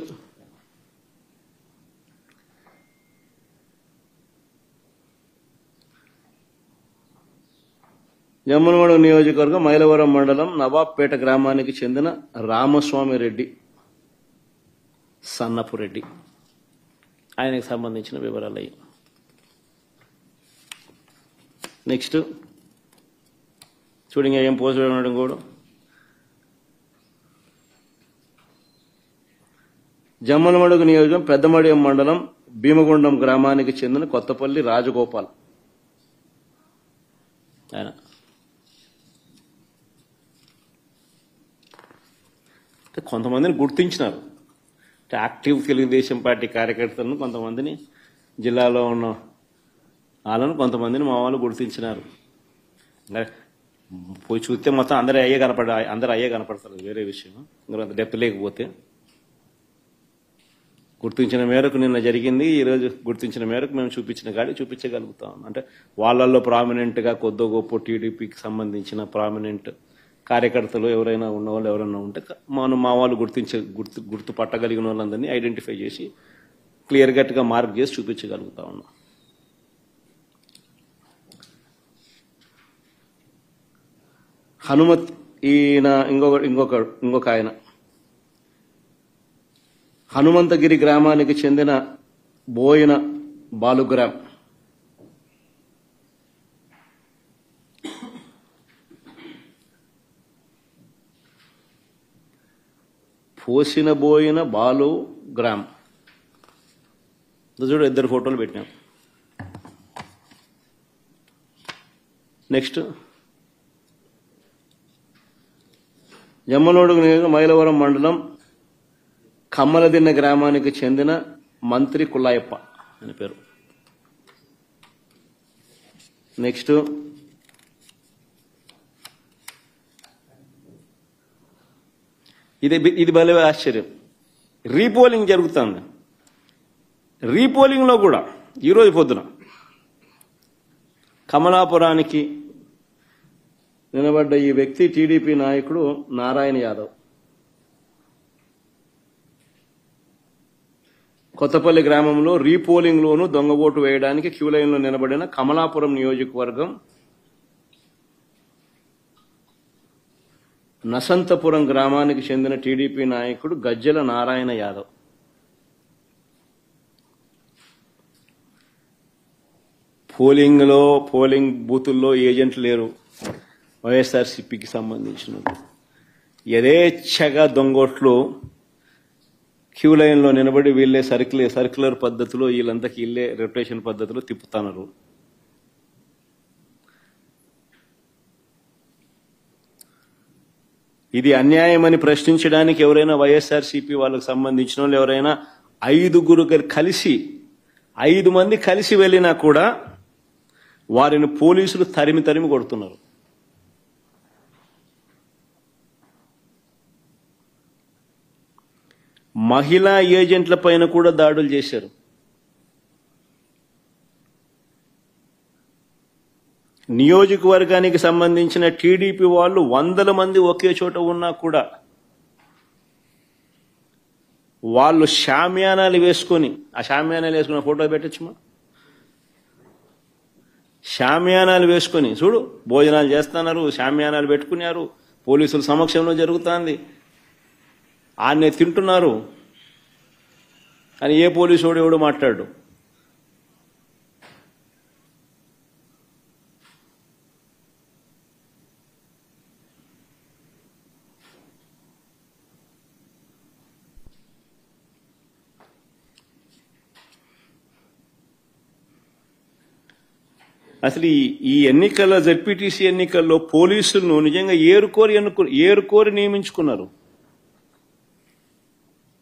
జమ్మలమడుగు నియోజకవర్గం మైలవరం మండలం నవాబ్పేట గ్రామానికి చెందిన రామస్వామి రెడ్డి, సన్నపురెడ్డి. ఆయనకు సంబంధించిన వివరాలు అయ్యి. నెక్స్ట్ చూడండి, ఏం పోస్ట్ ఉండడం కూడా. జమ్మలమడుగు నియోజకవర్గం పెద్దమడియం మండలం భీమగుండం గ్రామానికి చెందిన కొత్తపల్లి రాజగోపాల్. ఆయన కొంతమందిని గుర్తించినారు. యాక్టివ్ తెలుగుదేశం పార్టీ కార్యకర్తలను కొంతమందిని, జిల్లాలో ఉన్న వాళ్ళను కొంతమందిని మా వాళ్ళు గుర్తించినారు. పోయి చూస్తే మొత్తం అందరూ అయ్యే కనపడతారు, వేరే విషయం. ఇంకా అంత డెప్త్ లేకపోతే గుర్తించిన మేరకు నిన్న జరిగింది. ఈరోజు గుర్తించిన మేరకు మేము చూపించిన కాడి చూపించగలుగుతాం. అంటే వాళ్ళల్లో ప్రామినెంట్గా కొద్దో గొప్ప టీడీపీకి సంబంధించిన ప్రామినెంట్ కార్యకర్తలు ఎవరైనా ఉన్నవాళ్ళు ఎవరైనా ఉంటే మా వాళ్ళు గుర్తుపట్టగలిగిన వాళ్ళందరినీ ఐడెంటిఫై చేసి క్లియర్ కట్గా మార్క్ చేసి చూపించగలుగుతా ఉన్నాం. హనుమత్ ఈయన ఇంకొక ఆయన హనుమంతగిరి గ్రామానికి చెందిన బోయిన బాలుగ్రామ్. పోసిన బోయిన బాలుగ్రామ్ చూడు, 2 ఫోటోలు పెట్టినాం. నెక్స్ట్ జమ్మలమడుగు నియోజకవర్గం మైలవరం మండలం కమ్మలదిన్న గ్రామానికి చెందిన మంత్రి కుల్లాయప్ప అని పేరు. నెక్స్ట్ ఇది భలే ఆశ్చర్యం. రీపోలింగ్ జరుగుతుంది. రీపోలింగ్లో కూడా ఈరోజు పొద్దున కమలాపురానికి నిలబడ్డ ఈ వ్యక్తి టీడీపీ నాయకుడు నారాయణ యాదవ్. కొత్తపల్లి గ్రామంలో రీపోలింగ్లోనూ దొంగ ఓటు వేయడానికి క్యూ లైన్లో నిలబడిన కమలాపురం నియోజకవర్గం నసంతపురం గ్రామానికి చెందిన టీడీపీ నాయకుడు గజ్జెల నారాయణ యాదవ్. పోలింగ్ బూతుల్లో ఏజెంట్లు లేరు. వైఎస్ఆర్సీపీకి సంబంధించిన యథేచ్ఛగా దొంగోట్లు క్యూ లైన్లో నిలబడి వీళ్ళే సర్క్యులర్ పద్ధతిలో వీళ్ళంతకి వీళ్ళే రెప్యుటేషన్ పద్ధతిలో తిప్పుతున్నారు. ఇది అన్యాయమని ప్రశ్నించడానికి ఎవరైనా వైఎస్ఆర్సీపీ వాళ్ళకు సంబంధించిన వాళ్ళు ఎవరైనా 5 మంది కలిసి వెళ్ళినా కూడా వారిని పోలీసులు తరిమి కొడుతున్నారు. మహిళా ఏజెంట్ల పైన కూడా దాడులు చేశారు. నియోజకవర్గానికి సంబంధించిన టీడీపీ వాళ్ళు 100 మంది ఒకే చోట ఉన్నా కూడా వాళ్ళు షామ్యానాలు వేసుకొని, ఆ షామ్యానాలు వేసుకున్న ఫోటో పెట్టచ్చుమా, షామ్యానాలు వేసుకొని చూడు భోజనాలు చేస్తున్నారు, షామ్యానాలు పెట్టుకున్నారు, పోలీసుల సమక్షంలో జరుగుతుంది, ఆన్నే తింటున్నారు అని ఏ పోలీసు వాడు ఎవడు మాట్లాడు. అసలు ఈ ఎన్నికల జెడ్పీటీసీ ఎన్నికల్లో పోలీసులను నిజంగా ఏరుకోరి నియమించుకున్నారు.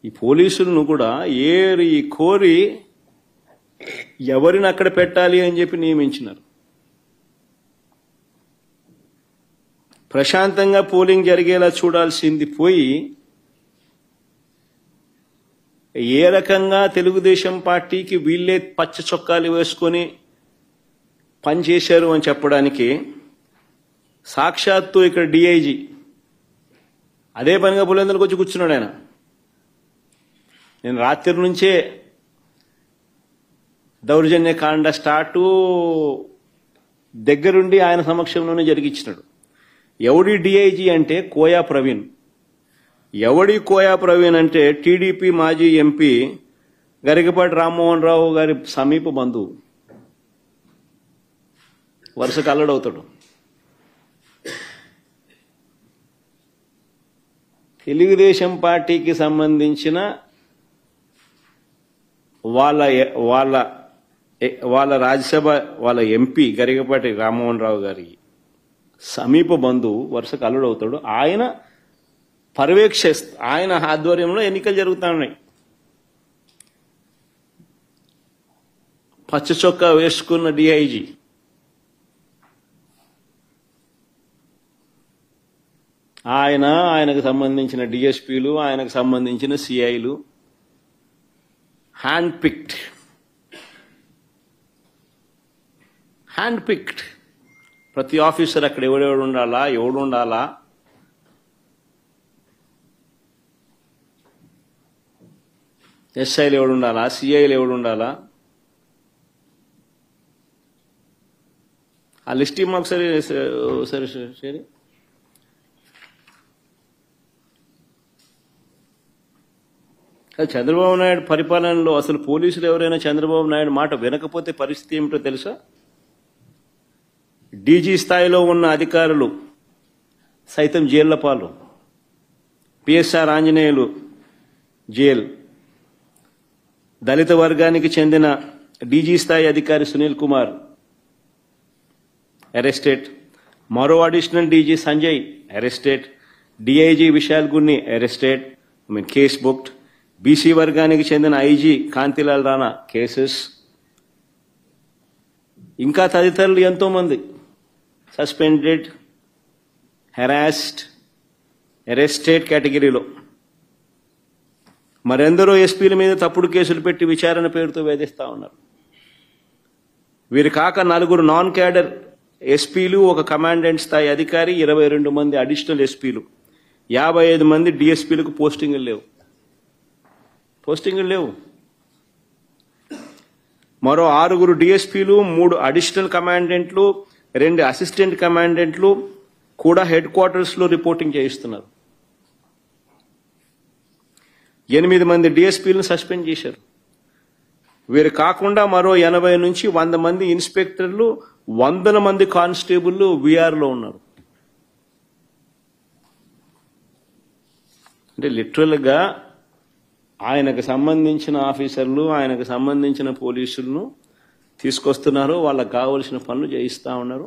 ఈ పోలీసులను కూడా కోరి ఎవరిని అక్కడ పెట్టాలి అని చెప్పి నియమించినారు. ప్రశాంతంగా పోలింగ్ జరిగేలా చూడాల్సింది పోయి ఏ రకంగా తెలుగుదేశం పార్టీకి వీళ్ళే పచ్చ చొక్కాలు వేసుకొని పనిచేశారు అని చెప్పడానికి సాక్షాత్తు ఇక్కడ డిఐజీ అదే పనిగా పులివెందులకు వచ్చి కూర్చున్నాడు. ఆయన నేను రాత్రి నుంచే దౌర్జన్యకాండ స్టార్టు దగ్గరుండి ఆయన సమక్షంలోనే జరిగించినాడు. ఎవడి డిఐజీ అంటే కోయా ప్రవీణ్. కోయా ప్రవీణ్ అంటే టీడీపీ మాజీ ఎంపీ గరికపాటి రామ్మోహన్ రావు గారి సమీప బంధువు, వరుసకు అల్లడవుతాడు. తెలుగుదేశం పార్టీకి సంబంధించిన వాళ్ళ రాజ్యసభ వాళ్ళ ఎంపీ గరికపాటి రామ్మోహన్ రావు గారి సమీప బంధువు వరుసకు అల్లుడవుతాడు. ఆయన ఆయన ఆధ్వర్యంలో ఎన్నికలు జరుగుతా ఉన్నాయి. పచ్చ చొక్కా వేసుకున్న డిఐజీ ఆయనకు సంబంధించిన డిఎస్పీలు, ఆయనకు సంబంధించిన సిఐలు హ్యాండ్ పిక్డ్ ప్రతి ఆఫీసర్ అక్కడ ఎవడు ఉండాలా ఎస్ఐలు ఎవడు ఉండాలా, సిఐలు ఎవడు ఉండాలా? ఆ లిస్ట్ మాకు సరే సరే సరే చంద్రబాబు నాయుడు పరిపాలనలో అసలు పోలీసులు ఎవరైనా చంద్రబాబు నాయుడు మాట వినకపోతే పరిస్థితి ఏమిటో తెలుసా? డీజీ స్థాయిలో ఉన్న అధికారులు సైతం జైళ్ల పాలు. PSR Anjaneyulu jail. దళిత వర్గానికి చెందిన డీజీ స్థాయి అధికారి సునీల్ కుమార్ అరెస్టెడ్. మరో additional DG Sanjay arrested. DIG Vishal Gunni arrested, case booked. BC వర్గానికి చెందిన ఐజీ కాంతిలాల్ రాణా కేసెస్. ఇంకా తదితరులు ఎంతో మంది సస్పెండెడ్, హెరాస్డ్, అరెస్టెడ్ కేటగిరీలో. మరెందరో ఎస్పీల మీద తప్పుడు కేసులు పెట్టి విచారణ పేరుతో వేధిస్తా ఉన్నారు. వీరు కాక 4 నాన్ క్యాడర్ ఎస్పీలు, ఒక కమాండెంట్ స్థాయి అధికారి, 22 మంది అడిషనల్ ఎస్పీలు, 55 మంది డిఎస్పీలకు పోస్టింగులు లేవు. మరో 6 డిఎస్పీలు, 3 అడిషనల్ కమాండెంట్లు, 2 అసిస్టెంట్ కమాండెంట్లు కూడా హెడ్ క్వార్టర్స్ లో రిపోర్టింగ్ చేయిస్తున్నారు. 8 మంది డిఎస్పీలను సస్పెండ్ చేశారు. వీరు కాకుండా మరో 80 నుంచి 100 మంది ఇన్స్పెక్టర్లు, 100 మంది కానిస్టేబుల్ వీఆర్లో ఉన్నారు. అంటే లిటరల్గా ఆయనకు సంబంధించిన ఆఫీసర్లు, ఆయనకు సంబంధించిన పోలీసులను తీసుకొస్తున్నారు, వాళ్ళకు కావలసిన పనులు చేయిస్తూ ఉన్నారు.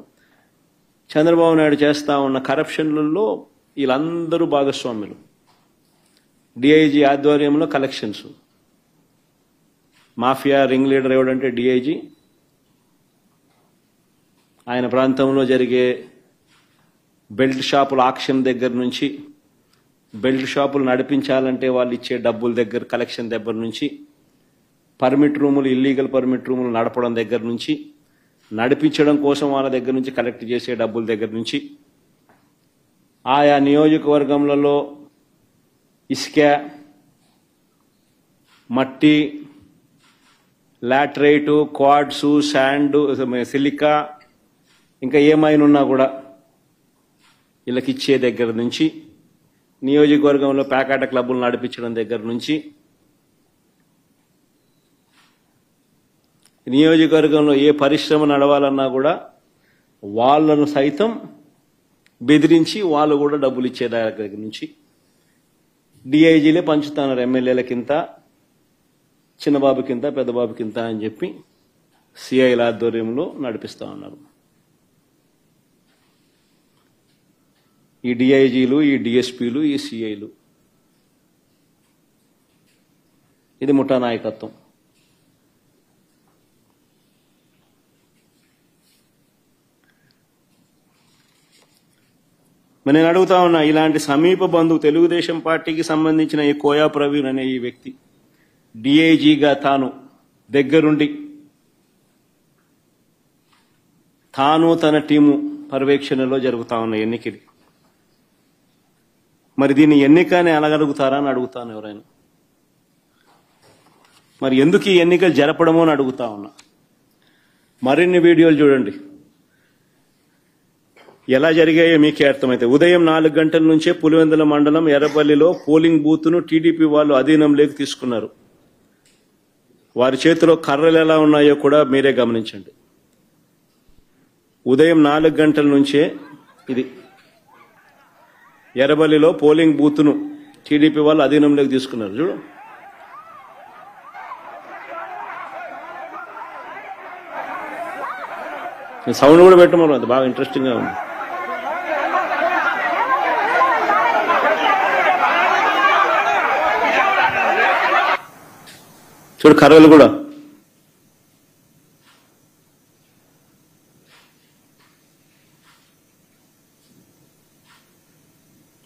చంద్రబాబు నాయుడు చేస్తూ ఉన్న కరప్షన్లలో వీళ్ళందరూ భాగస్వాములు. డిఐజీ ఆధ్వర్యంలో కలెక్షన్స్. మాఫియా రింగ్ లీడర్ ఎవడంటే డిఐజీ. ఆయన ప్రాంతంలో జరిగే బెల్ట్ షాపుల ఆక్షన్ దగ్గర నుంచి, బెల్ట్ షాపులు నడిపించాలంటే వాళ్ళు ఇచ్చే డబ్బుల దగ్గర కలెక్షన్ దగ్గర నుంచి, పర్మిట్ రూములు, ఇల్లీగల్ పర్మిట్ రూములు నడపడం దగ్గర నుంచి, నడిపించడం కోసం వాళ్ళ దగ్గర నుంచి కలెక్ట్ చేసే డబ్బుల దగ్గర నుంచి, ఆయా నియోజకవర్గంలో ఇసుక, మట్టి, లాటరైటు, క్వాడ్స్, శాండ్, సిలికా, ఇంకా ఏమైనా ఉన్నా కూడా వీళ్ళకి ఇచ్చే దగ్గర నుంచి, నియోజకవర్గంలో ప్యాకాట క్లబ్బులు నడిపించడం దగ్గర నుంచి, నియోజకవర్గంలో ఏ పరిశ్రమ నడవాలన్నా కూడా వాళ్ళను సైతం బెదిరించి వాళ్ళు కూడా డబ్బులు ఇచ్చే దగ్గర నుంచి డిఐజీలే పంచుతున్నారు. ఎమ్మెల్యేలకింత, చిన్నబాబుకింత, పెద్దబాబుకింత అని చెప్పి సిఐల ఆధ్వర్యంలో నడిపిస్తూ ఉన్నారు. ఈ డిఐజీలు, ఈ డిఎస్పీలు, ఈ సిఐలు. ఇది ముఠా నాయకత్వం. మరి నేను అడుగుతా ఉన్నా, ఇలాంటి సమీప బంధువు తెలుగుదేశం పార్టీకి సంబంధించిన ఈ కోయా ప్రవీణ్ అనే ఈ వ్యక్తి డిఐజీగా తాను దగ్గరుండి తాను తన టీము పర్యవేక్షణలో జరుగుతా ఉన్న ఎన్నికలు. మరి దీన్ని ఎన్నికని అనగలుగుతారా అని అడుగుతాను ఎవరైనా. మరి ఎందుకు ఈ ఎన్నికలు జరపడమో అని అడుగుతా ఉన్నా. మరిన్ని వీడియోలు చూడండి, ఎలా జరిగాయో మీకే అర్థమైతే. ఉదయం 4 గంటల నుంచే పులివెందుల మండలం ఎర్రపల్లిలో పోలింగ్ బూత్ను టీడీపీ వాళ్ళు అధీనంలోకి తీసుకున్నారు. వారి చేతిలో కర్రలు ఎలా ఉన్నాయో కూడా మీరే గమనించండి. ఉదయం 4 గంటల నుంచే ఇది ఎర్రబల్లిలో పోలింగ్ బూత్ను టీడీపీ వాళ్ళు అధీనంలోకి తీసుకున్నారు. చూడు, సౌండ్ కూడా పెట్టమన్నారు, అది బాగా ఇంట్రెస్టింగ్ గా ఉంది. చూడు కర్రలు కూడా.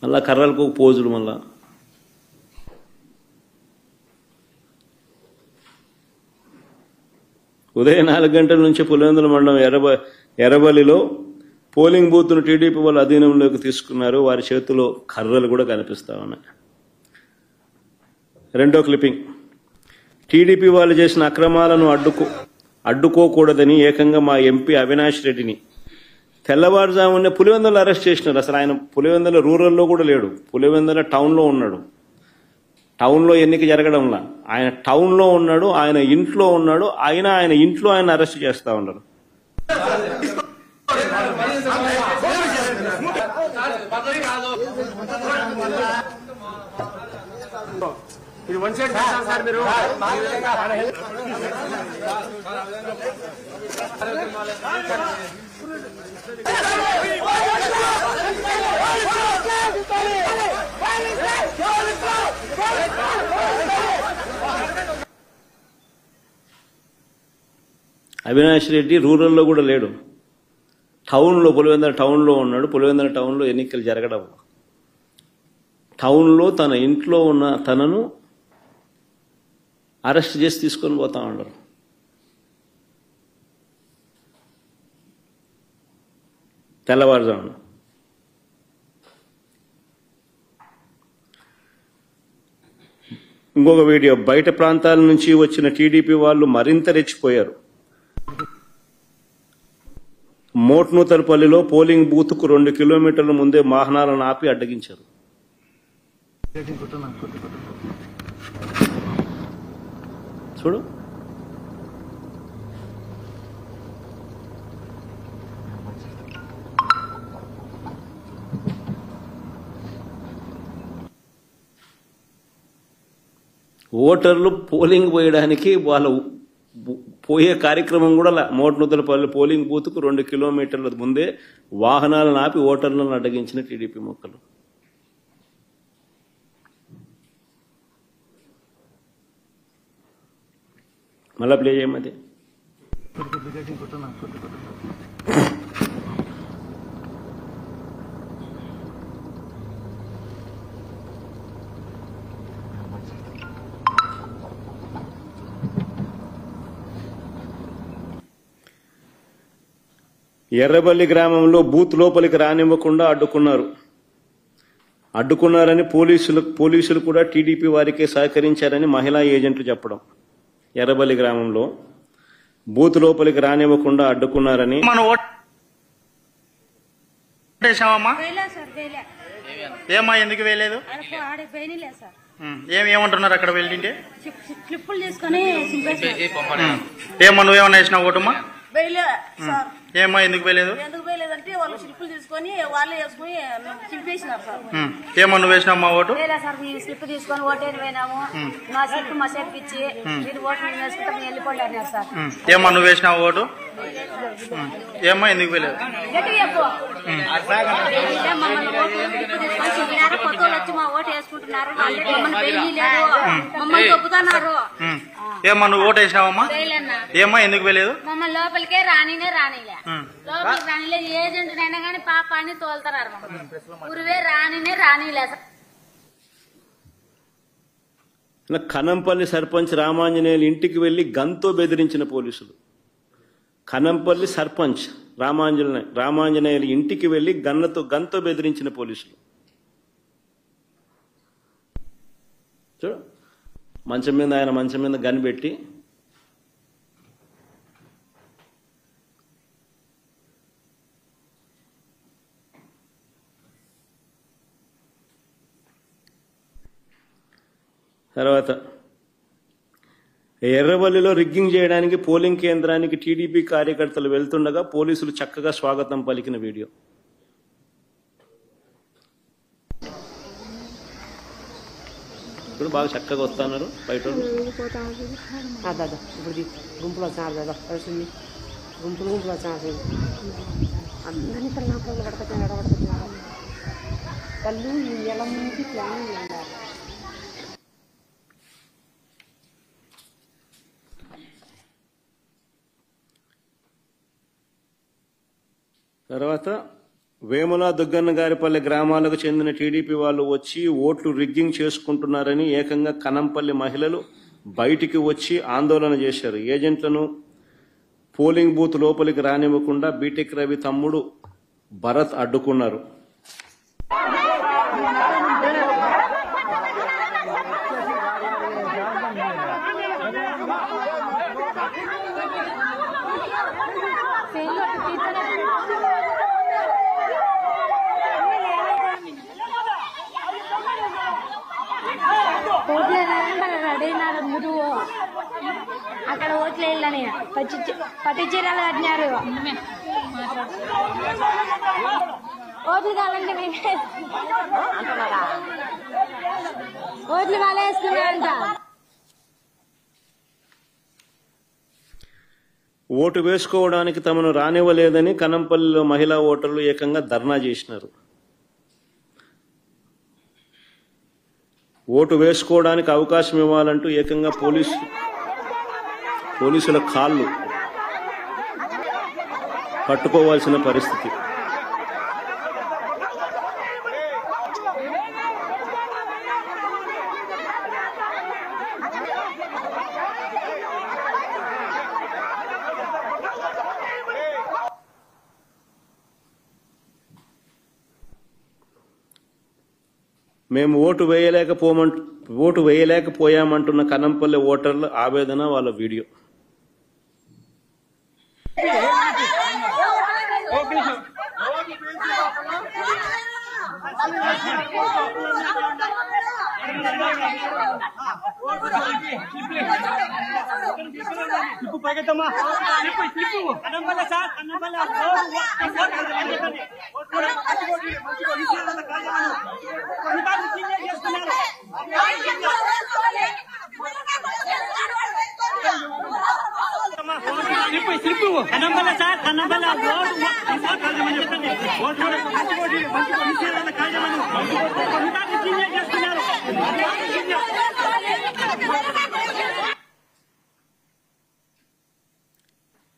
మళ్ళా కర్రలకు పోజులు. మళ్ళా ఉదయం 4 గంటల నుంచి పులివెందుల మండలం ఎర్రబల్లిలో పోలింగ్ బూత్ను టీడీపీ వాళ్ళు అధీనంలోకి తీసుకున్నారు. వారి చేతిలో కర్రలు కూడా కనిపిస్తా ఉన్నాయి. రెండో క్లిప్పింగ్. టీడీపీ వాళ్ళు చేసిన అక్రమాలను అడ్డుకోకూడదని ఏకంగా మా ఎంపీ అవినాష్ రెడ్డిని తెల్లవారుజామునే పులివెందులో అరెస్ట్ చేసినారు. అసలు ఆయన పులివెందుల రూరల్లో కూడా లేడు, పులివెందుల టౌన్లో ఉన్నాడు. టౌన్లో ఎన్నిక జరగడంలా ఆయన టౌన్లో ఉన్నాడు, ఆయన ఇంట్లో ఉన్నాడు. ఆయన ఇంట్లో ఆయన అరెస్ట్ చేస్తా ఉన్నారు. ఇది వన్ సైడ్ సార్ మీరు అవినాష్ రెడ్డి రూరల్లో కూడా లేడు, టౌన్లో పులివెందుల టౌన్లో ఉన్నాడు. పులివెందుల టౌన్లో ఎన్నికలు జరగడం, టౌన్లో తన ఇంట్లో ఉన్న తనను అరెస్ట్ చేసి తీసుకొని పోతా ఉన్నారు. తెల్లవారుజామున ఇంకొక వీడియో, బయట ప్రాంతాల నుంచి వచ్చిన టీడీపీ వాళ్ళు మరింత రెచ్చిపోయారు. మోట్నూతలపల్లిలో పోలింగ్ బూత్కు 2 కిలోమీటర్ల ముందే వాహనాలను ఆపి అడ్డగించారు. చూడు, ఓటర్లు పోలింగ్ పోయడానికి వాళ్ళ పోయే కార్యక్రమం కూడా మోట్నూతలపల్లి పోలింగ్ బూత్కు 2 కిలోమీటర్ల ముందే వాహనాలను ఆపి ఓటర్లను అడ్డగించిన టీడీపీ మొక్కలు. మళ్ళా ప్లే చేయమది. ఎర్రబల్లి గ్రామంలో బూత్ లోపలికి రానివ్వకుండా అడ్డుకున్నారని పోలీసులు కూడా టీడీపీ వారికే సహకరించారని మహిళా ఏజెంట్లు చెప్పడం. ఎర్రబల్లి గ్రామంలో బూత్ లోపలికి రానివ్వకుండా అడ్డుకున్నారని. ఏమా ఎందుకు వేయలేదు? ఏమంటున్నారు అక్కడ వెళ్ళింటే? ఏమా నువ్వేమన్నా వేసినా ఓటమ్మా? ఏమా ఎందుకు వేయలేదు? వాళ్ళు స్లిప్పులు తీసుకొని వాళ్ళే వేసుకుని చింపేసినారు సార్. ఏమో నువ్వు వేసినావు ఓటు? సార్ స్లిప్ తీసుకొని ఓటేది పోయినాము, మా స్లిప్ మా సేపు ఇచ్చి మీరు ఓటు మేము వేసుకుంటాం వేసుకోండి అన్నారు సార్. ఏమో నువ్వు వేసినావు ఓటు? ఏమో ఎందుకు వేయలేదు? కొత్త వాళ్ళు వచ్చి మా ఓటు వేసుకుంటున్నారు, మమ్మల్ని వేయలేదు, మమ్మల్ని తొక్కుతున్నారు. ఏమో నువ్వు ఓటు వేసినావమ్మా? ఏమో ఎందుకు వేయలేదు? మమ్మల్ని లోపలికే రానిలే లోపలికి రానిలే. ఏజెంట్ అయినా కానీ పాప అని తోలుతున్నారు, ఊరివే రానిలే. కనంపల్లి సర్పంచ్ రామాంజనేయులు ఇంటికి వెళ్లి గన్తో బెదిరించిన పోలీసులు. కనంపల్లి సర్పంచ్ రామాంజనేయులు ఇంటికి వెళ్లి గన్తో బెదిరించిన పోలీసులు. చూడు, ఆయన మంచం మీద గన్ పెట్టి తర్వాత ఎర్రవల్లిలో రిగ్గింగ్ చేయడానికి పోలింగ్ కేంద్రానికి టీడీపీ కార్యకర్తలు వెళ్తుండగా పోలీసులు చక్కగా స్వాగతం పలికిన వీడియో. ఇప్పుడు బాగా చక్కగా వస్తున్నారు బయట. గుంపులో అందరినీ ఇక్కడ నా పిల్లలు పడతాయి కళ్ళు ఎలా ముందు ప్లాన్ ఉండాలి. తర్వాత వేముల దుగ్గన్నగారిపల్లి గ్రామాలకు చెందిన టీడీపీ వాళ్ళు వచ్చి ఓట్లు రిగ్గింగ్ చేసుకుంటున్నారని ఏకంగా కనంపల్లి మహిళలు బయటికి వచ్చి ఆందోళన చేశారు. ఏజెంట్లను పోలింగ్ బూత్ లోపలికి రానివ్వకుండా బీటెక్ రవి తమ్ముడు భరత్ అడ్డుకున్నారు. అక్కడ ఓట్లు వేయాలని పట్టు చీరలు కట్టినారు. ఓట్లు కావాలంటే మేమే ఓట్లు వాళ్ళే వేసుకున్నారంట. ఓటు వేసుకోవడానికి తమను రానివ్వలేదని కనంపల్లిలో మహిళా ఓటర్లు ఏకంగా ధర్నా చేసినారు. ఓటు వేసుకోవడానికి అవకాశం ఇవ్వాలంటూ ఏకంగా పోలీసుల కాళ్ళు పట్టుకోవాల్సిన పరిస్థితి. మేము ఓటు వేయలేకపోయామంటున్న కనంపల్లి ఓటర్ల ఆవేదన, వాళ్ళ వీడియో.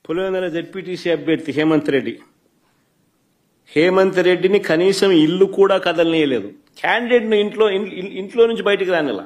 పులివెందుల జెడ్పీటీసీ అభ్యర్థి హేమంత్ రెడ్డిని కనీసం ఇల్లు కూడా కదలనీయలేదు. క్యాండిడేట్ ను ఇంట్లో నుంచి బయటికి రానిలా.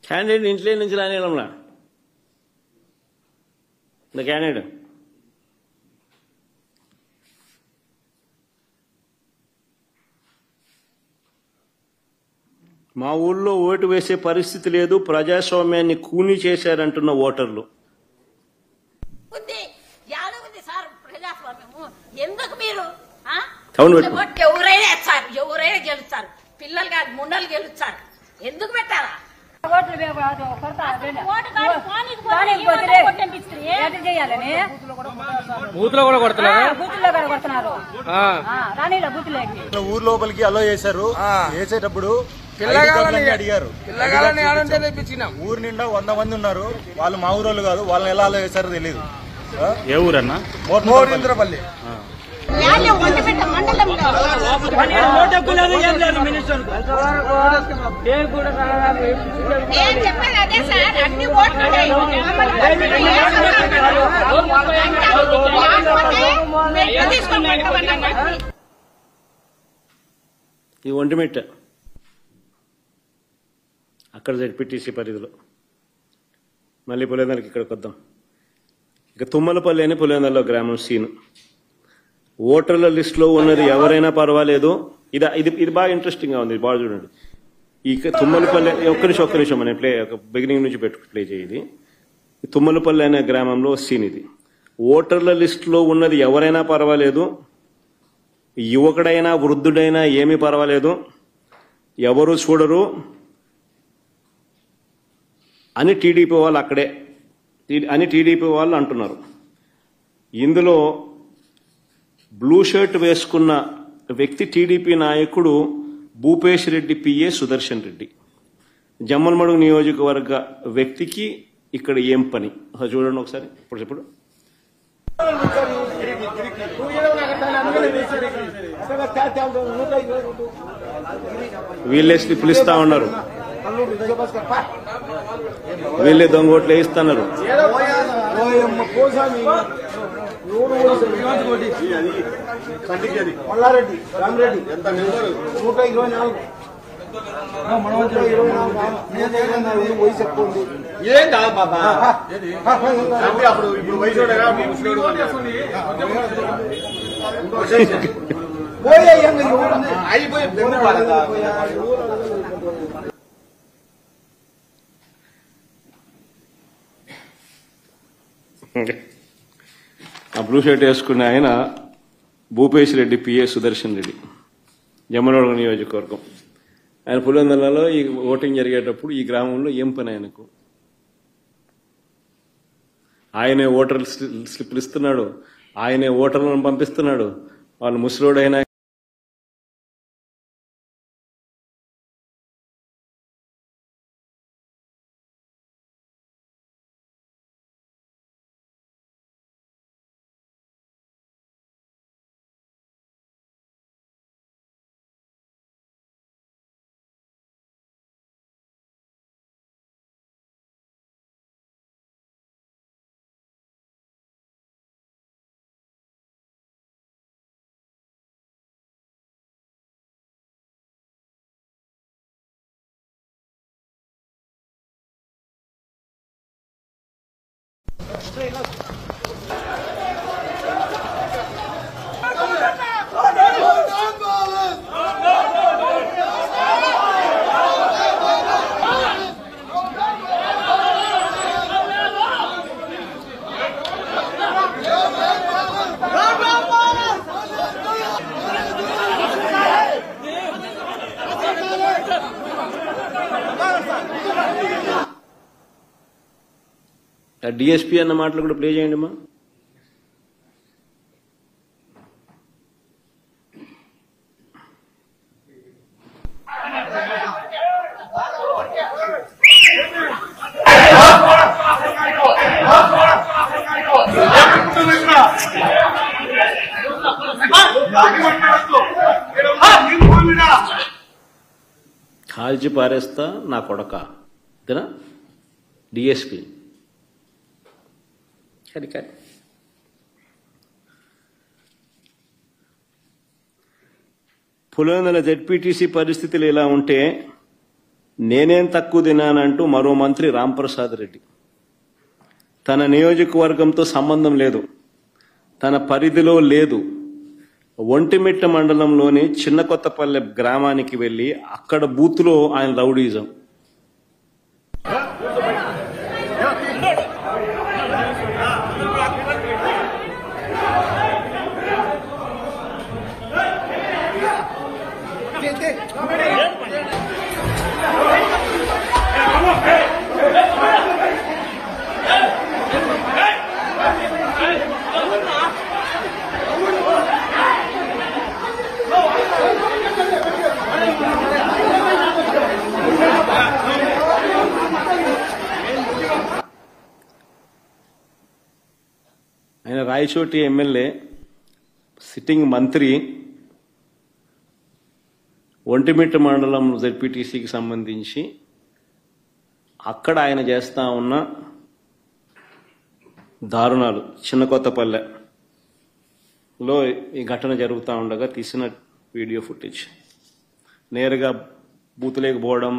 క్యాండిడేట్ ఇంట్లో నుంచి రానివ్వడంలా క్యాండిడేట్. మా ఊళ్ళో ఓటు వేసే పరిస్థితి లేదు, ప్రజాస్వామ్యాన్ని కూని చేశారంటున్న ఓటర్లు. ఎందుకు మీరు ఎవరైనా వేస్తారు, ఎవరైనా గెలుస్తారు, పిల్లలు కాదు ముండలు గెలుస్తారు, ఎందుకు పెట్టారా? ఊరు లోపలికి అలో చేశారు. వేసేటప్పుడు అడిగారు. ఊరు నిండా 100 మంది ఉన్నారు. వాళ్ళు మా ఊరోళ్ళు కాదు. వాళ్ళని ఎలా అలో చేశారో తెలియదు. ఏ ఊరన్నా? మోరింద్రపల్లి. ఈ ఒంటిమిట్ట అక్కడ జెడ్పీటీసీ పరిధిలో. మళ్ళీ పులివెందులకి ఇక్కడికి వద్దాం. ఇక తుమ్మలపల్లి అని పులివెందులలో గ్రామం సీను. ఓటర్ల లిస్టులో ఉన్నది ఎవరైనా పర్వాలేదు. ఇది బాగా ఇంట్రెస్టింగ్ గా ఉంది. బాగా చూడండి. ఇక తుమ్మలపల్లి ఒక్క నిమిషం మనం బిగినింగ్ నుంచి ప్లే చేయి. తుమ్మలపల్లి అనే గ్రామంలో సీన్ ఇది. ఓటర్ల లిస్టులో ఉన్నది ఎవరైనా పర్వాలేదు, యువకుడైనా వృద్ధుడైనా ఏమీ పర్వాలేదు, ఎవరు చూడరు, అని టీడీపీ వాళ్ళు అక్కడే అని టీడీపీ వాళ్ళు అంటున్నారు. ఇందులో బ్లూ షర్ట్ వేసుకున్న వ్యక్తి టీడీపీ నాయకుడు భూపేష్ రెడ్డి పిఏ సుదర్శన్ రెడ్డి. జమ్మలమడుగు నియోజకవర్గ వ్యక్తికి ఇక్కడ ఏం పని చూడండి ఒకసారి. ఇప్పుడు వీళ్ళే స్లిప్లు ఇస్తా ఉన్నారు, వీళ్ళే దొంగ ఓట్లు వేయిస్తున్నారు. మల్లారెడ్డి రామరెడ్డి 124 వయసు ఎక్కువ ఉంది. ఏం కాదు బాబా, అప్పుడు ఇప్పుడు వయసు అయిపోయి ఆ బ్లూ షర్ట్ వేసుకున్న ఆయన భూపేష్ రెడ్డి పిఏ సుదర్శన్ రెడ్డి, జమ్మలమడుగు నియోజకవర్గం. ఆయన పులివెందులలో ఈ ఓటింగ్ జరిగేటప్పుడు ఈ గ్రామంలో ఏం పని ఆయనకు? ఆయనే ఓటర్ స్లిప్లు ఇస్తున్నాడు, ఆయనే ఓటర్లను పంపిస్తున్నాడు. వాళ్ళు ముసలోడైనా డిఎస్పీ అన్న మాటలు కూడా ప్లే చేయండి అమ్మా. కాల్చి పారేస్తా నా కొడక అంతేనా డిఎస్పీ. కానీ పులివెందుల జెడ్పీటీసీ పరిస్థితులు ఇలా ఉంటే నేనేం తక్కువ తినానంటూ మరో మంత్రి రాంప్రసాద్ రెడ్డి తన నియోజకవర్గంతో సంబంధం లేదు, తన పరిధిలో లేదు, ఒంటిమిట్ట మండలంలోని చిన్న కొత్తపల్లె గ్రామానికి వెళ్లి అక్కడ బూత్లో ఆయన రౌడీజం. ఆయన రాయచోటి ఎమ్మెల్యే, సిట్టింగ్ మంత్రి, ఒంటిమిట్ట మండలం జెడ్పీటీసీకి సంబంధించి అక్కడ ఆయన చేస్తా ఉన్న దారుణాలు చిన్న కొత్తపల్లెలో ఈ ఘటన జరుగుతూ ఉండగా తీసిన వీడియో ఫుటేజ్. నేరుగా బూతులేకి పోవడం,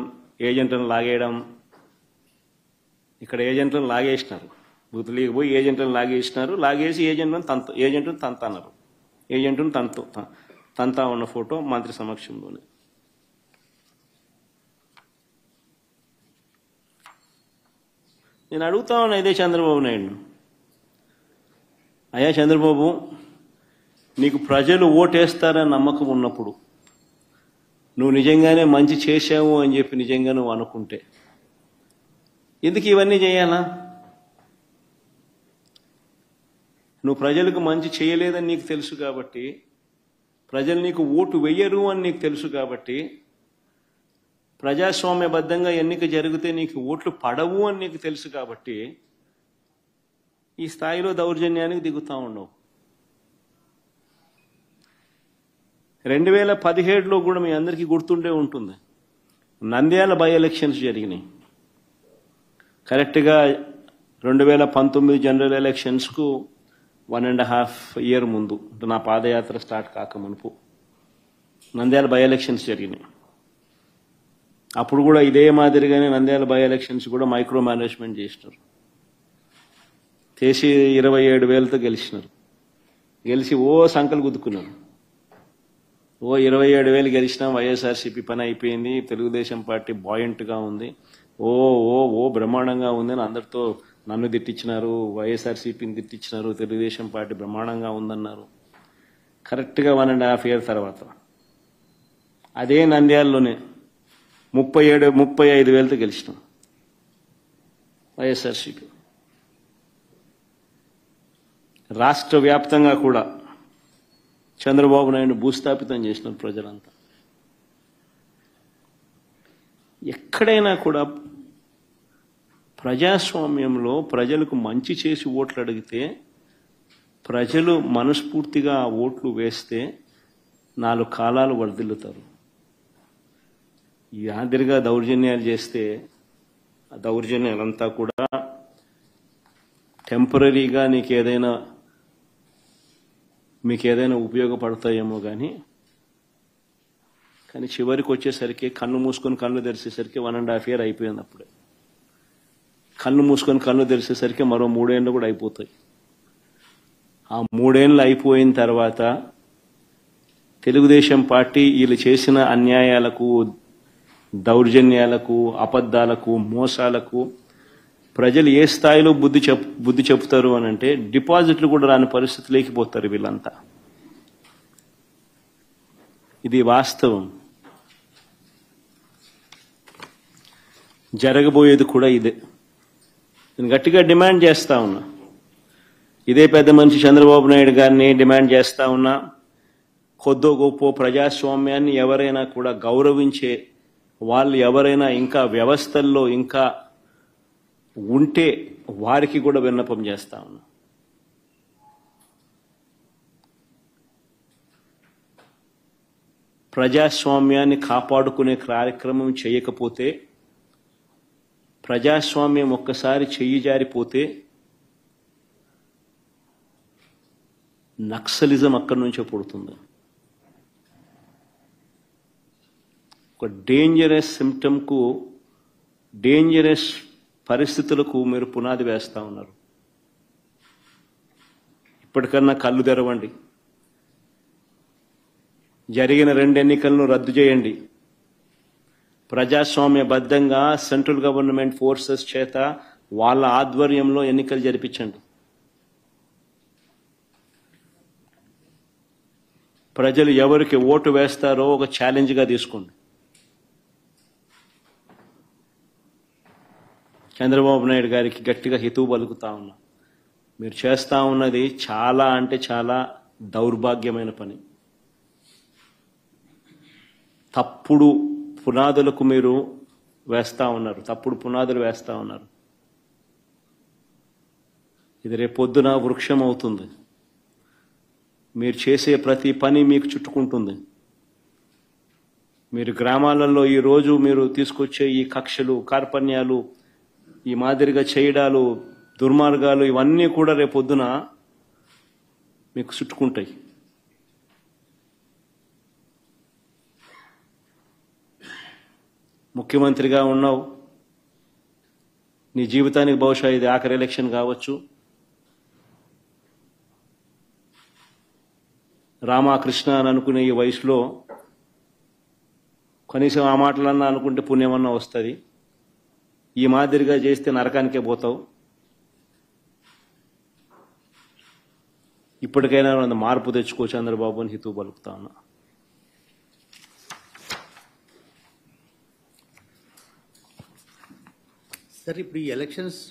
ఏజెంట్లను లాగేయడం. ఇక్కడ ఏజెంట్లను లాగేసినారు, బూతులేకి పోయి ఏజెంట్లను లాగేసినారు. లాగేసి ఏజెంట్ను తంతన్నారు. ఏజెంట్ను తంతా ఉన్న ఫోటో మంత్రి సమక్షంలోనే. నేను అడుగుతా ఉన్నా ఇదే చంద్రబాబు నాయుడు, అయ్యా చంద్రబాబు, నీకు ప్రజలు ఓటేస్తారని నమ్మకం ఉన్నప్పుడు, నువ్వు నిజంగానే మంచి చేశావు అని చెప్పి నిజంగా నువ్వు అనుకుంటే, ఎందుకు ఇవన్నీ చేయాలా? నువ్వు ప్రజలకు మంచి చేయలేదని నీకు తెలుసు కాబట్టి, ప్రజలు నీకు ఓటు వెయ్యరు అని నీకు తెలుసు కాబట్టి, ప్రజాస్వామ్యబద్ధంగా ఎన్నిక జరిగితే నీకు ఓట్లు పడవు అని నీకు తెలుసు కాబట్టి ఈ స్థాయిలో దౌర్జన్యానికి దిగుతా ఉండవు. 2017లో కూడా మీ అందరికీ గుర్తుండే ఉంటుంది, నంద్యాల బై ఎలక్షన్స్ జరిగినాయి. కరెక్ట్గా 2019 జనరల్ ఎలక్షన్స్కు 1.5 year ముందు, నా పాదయాత్ర స్టార్ట్ కాకమునుపు నంద్యాల బై ఎలక్షన్స్ జరిగినాయి. అప్పుడు కూడా ఇదే మాదిరిగానే నంద్యాల బై ఎలక్షన్స్ కూడా మైక్రో మేనేజ్మెంట్ చేసినారు. చేసి 27,000తో గెలిచినారు. గెలిచి సంకలు గుద్దుకున్నారు. 27,000 గెలిచినా వైఎస్ఆర్సీపీ పని అయిపోయింది, తెలుగుదేశం పార్టీ బాయింట్గా ఉంది, బ్రహ్మాండంగా ఉంది అని అందరితో నన్ను తిట్టించినారు, వైఎస్ఆర్సీపీని తిట్టించినారు, తెలుగుదేశం పార్టీ బ్రహ్మాండంగా ఉందన్నారు. కరెక్ట్గా 1.5 year తర్వాత అదే నంద్యాలలోనే 35,000తో గెలిచినాం వైఎస్ఆర్సీపీ. రాష్ట్ర వ్యాప్తంగా కూడా చంద్రబాబు నాయుడు భూస్థాపితం చేసినారు ప్రజలంతా. ఎక్కడైనా కూడా ప్రజాస్వామ్యంలో ప్రజలకు మంచి చేసి ఓట్లు అడిగితే, ప్రజలు మనస్ఫూర్తిగా ఆ ఓట్లు వేస్తే 4 కాలాలు వర్ధిల్లుతారు. యాదిరిగా దౌర్జన్యాలు చేస్తే ఆ దౌర్జన్యాలంతా కూడా టెంపరీగా మీకు ఏదైనా ఉపయోగపడతాయేమో కానీ చివరికి వచ్చేసరికి కన్ను మూసుకొని కళ్ళు తెరిచేసరికి 1.5 year అయిపోయింది. అప్పుడే కళ్ళు మూసుకొని కళ్ళు తెరిచేసరికి మరో 3 ఏళ్ళు కూడా అయిపోతాయి. ఆ 3 ఏళ్ళు అయిపోయిన తర్వాత తెలుగుదేశం పార్టీ వీళ్ళు చేసిన అన్యాయాలకు, దౌర్జన్యాలకు, అబద్ధాలకు, మోసాలకు ప్రజలు ఏ స్థాయిలో బుద్ధి చెప్తారు అని అంటే, డిపాజిట్లు కూడా రాని పరిస్థితి లేకపోతారు వీళ్ళంతా. ఇది వాస్తవం. జరగబోయేది కూడా ఇదే. నేను గట్టిగా డిమాండ్ చేస్తా ఉన్నా, ఇదే పెద్ద మనిషి చంద్రబాబు నాయుడు గారిని డిమాండ్ చేస్తా ఉన్నా, కొద్దో గొప్ప ప్రజాస్వామ్యాన్ని ఎవరైనా కూడా గౌరవించే వాళ్ళు ఎవరైనా ఇంకా వ్యవస్థల్లో ఇంకా ఉంటే వారికి కూడా విన్నపం చేస్తా ఉన్నా. ప్రజాస్వామ్యాన్ని కాపాడుకునే కార్యక్రమం చేయకపోతే, ప్రజాస్వామ్యం ఒక్కసారి చెయ్యి జారిపోతే నక్సలిజం అక్కడి నుంచే పుడుతుంది. ఒక డేంజరస్ సిమ్టమ్కు, డేంజరస్ పరిస్థితులకు మీరు పునాది వేస్తా ఉన్నారు. ఇప్పటికన్నా కళ్ళు తెరవండి. జరిగిన 2 ఎన్నికలను రద్దు చేయండి. ప్రజాస్వామ్యబద్ధంగా సెంట్రల్ గవర్నమెంట్ ఫోర్సెస్ చేత వాళ్ళ ఆధ్వర్యంలో ఎన్నికలు జరిపించండి. ప్రజలు ఎవరికి ఓటు వేస్తారో ఒక ఛాలెంజ్గా తీసుకోండి. చంద్రబాబు నాయుడు గారికి గట్టిగా హితవు పలుకుతా ఉన్నా, మీరు చేస్తా ఉన్నది చాలా అంటే చాలా దౌర్భాగ్యమైన పని. తప్పుడు పునాదులకు మీరు వేస్తా ఉన్నారు, తప్పుడు పునాదులు వేస్తా ఉన్నారు. ఇది రేపొద్దున వృక్షం అవుతుంది. మీరు చేసే ప్రతి పని మీకు చుట్టుకుంటుంది. మీరు గ్రామాలలో ఈరోజు మీరు తీసుకొచ్చే ఈ కక్షలు, కార్పణ్యాలు, ఈ మాదిరిగా చేయడాలు, దుర్మార్గాలు ఇవన్నీ కూడా రేపొద్దున మీకు చుట్టుకుంటాయి. ముఖ్యమంత్రిగా ఉన్నావు, నీ జీవితానికి బహుశా ఇది ఆఖరి ఎలక్షన్ కావచ్చు. రామకృష్ణ అని అనుకునే ఈ వయసులో కనీసం ఆ మాటలన్నా అనుకుంటే పుణ్యమన్నా వస్తుంది. ఈ మాదిరిగా చేస్తే నరకానికే పోతావు. ఇప్పటికైనా మార్పు తెచ్చుకో చంద్రబాబు అని హితవు పలుకుతా ఉన్నా. సార్ ఇప్పుడు ఈ ఎలక్షన్స్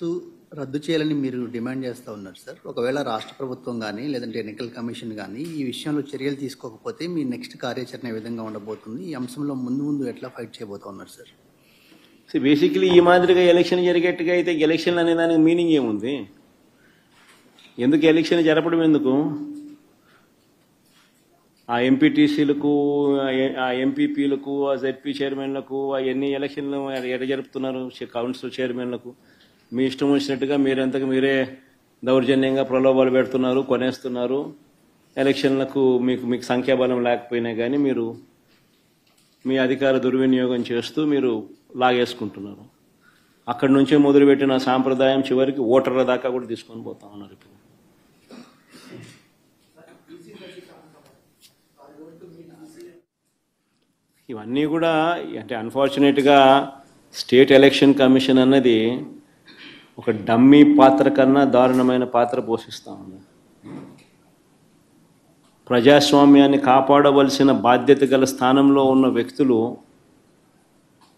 రద్దు చేయాలని మీరు డిమాండ్ చేస్తూ ఉన్నారు సార్. ఒకవేళ రాష్ట్ర ప్రభుత్వం కానీ లేదంటే ఎన్నికల కమిషన్ కానీ ఈ విషయంలో చర్యలు తీసుకోకపోతే మీ నెక్స్ట్ కార్యాచరణ ఏ విధంగా ఉండబోతుంది? ఈ అంశంలో ముందు ఎట్లా ఫైట్ చేయబోతా ఉన్నారు సార్? బేసికలీ ఈ మాదిరిగా ఎలక్షన్ జరిగేట్టుగా అయితే ఎలక్షన్ అనే దానికి మీనింగ్ ఏముంది? ఎందుకు ఎలక్షన్ జరపడం ఎందుకు? ఆ ఎంపీటీసీలకు, ఆ ఎంపీపీలకు, ఆ జెడ్పీ చైర్మన్లకు అవన్నీ ఎలక్షన్లు ఎట జరుపుతున్నారు? కౌన్సిల్ చైర్మన్లకు మీ ఇష్టం వచ్చినట్టుగా మీరంతకు మీరే దౌర్జన్యంగా ప్రలోభాలు పెడుతున్నారు, కొనేస్తున్నారు. ఎలక్షన్లకు మీకు సంఖ్యాబలం లేకపోయినా కానీ మీరు మీ అధికార దుర్వినియోగం చేస్తూ మీరు లాగేసుకుంటున్నారు. అక్కడి నుంచే మొదలుపెట్టిన సాంప్రదాయం చివరికి ఓటర్ల దాకా కూడా తీసుకొని పోతా ఉన్నారు. ఇప్పుడు ఇవన్నీ కూడా అంటే అన్ఫార్చునేట్గా స్టేట్ ఎలక్షన్ కమిషన్ అన్నది ఒక డమ్మీ పాత్ర కన్నా దారుణమైన పాత్ర పోషిస్తూ ఉంది. ప్రజాస్వామ్యాన్ని కాపాడవలసిన బాధ్యత గల స్థానంలో ఉన్న వ్యక్తులు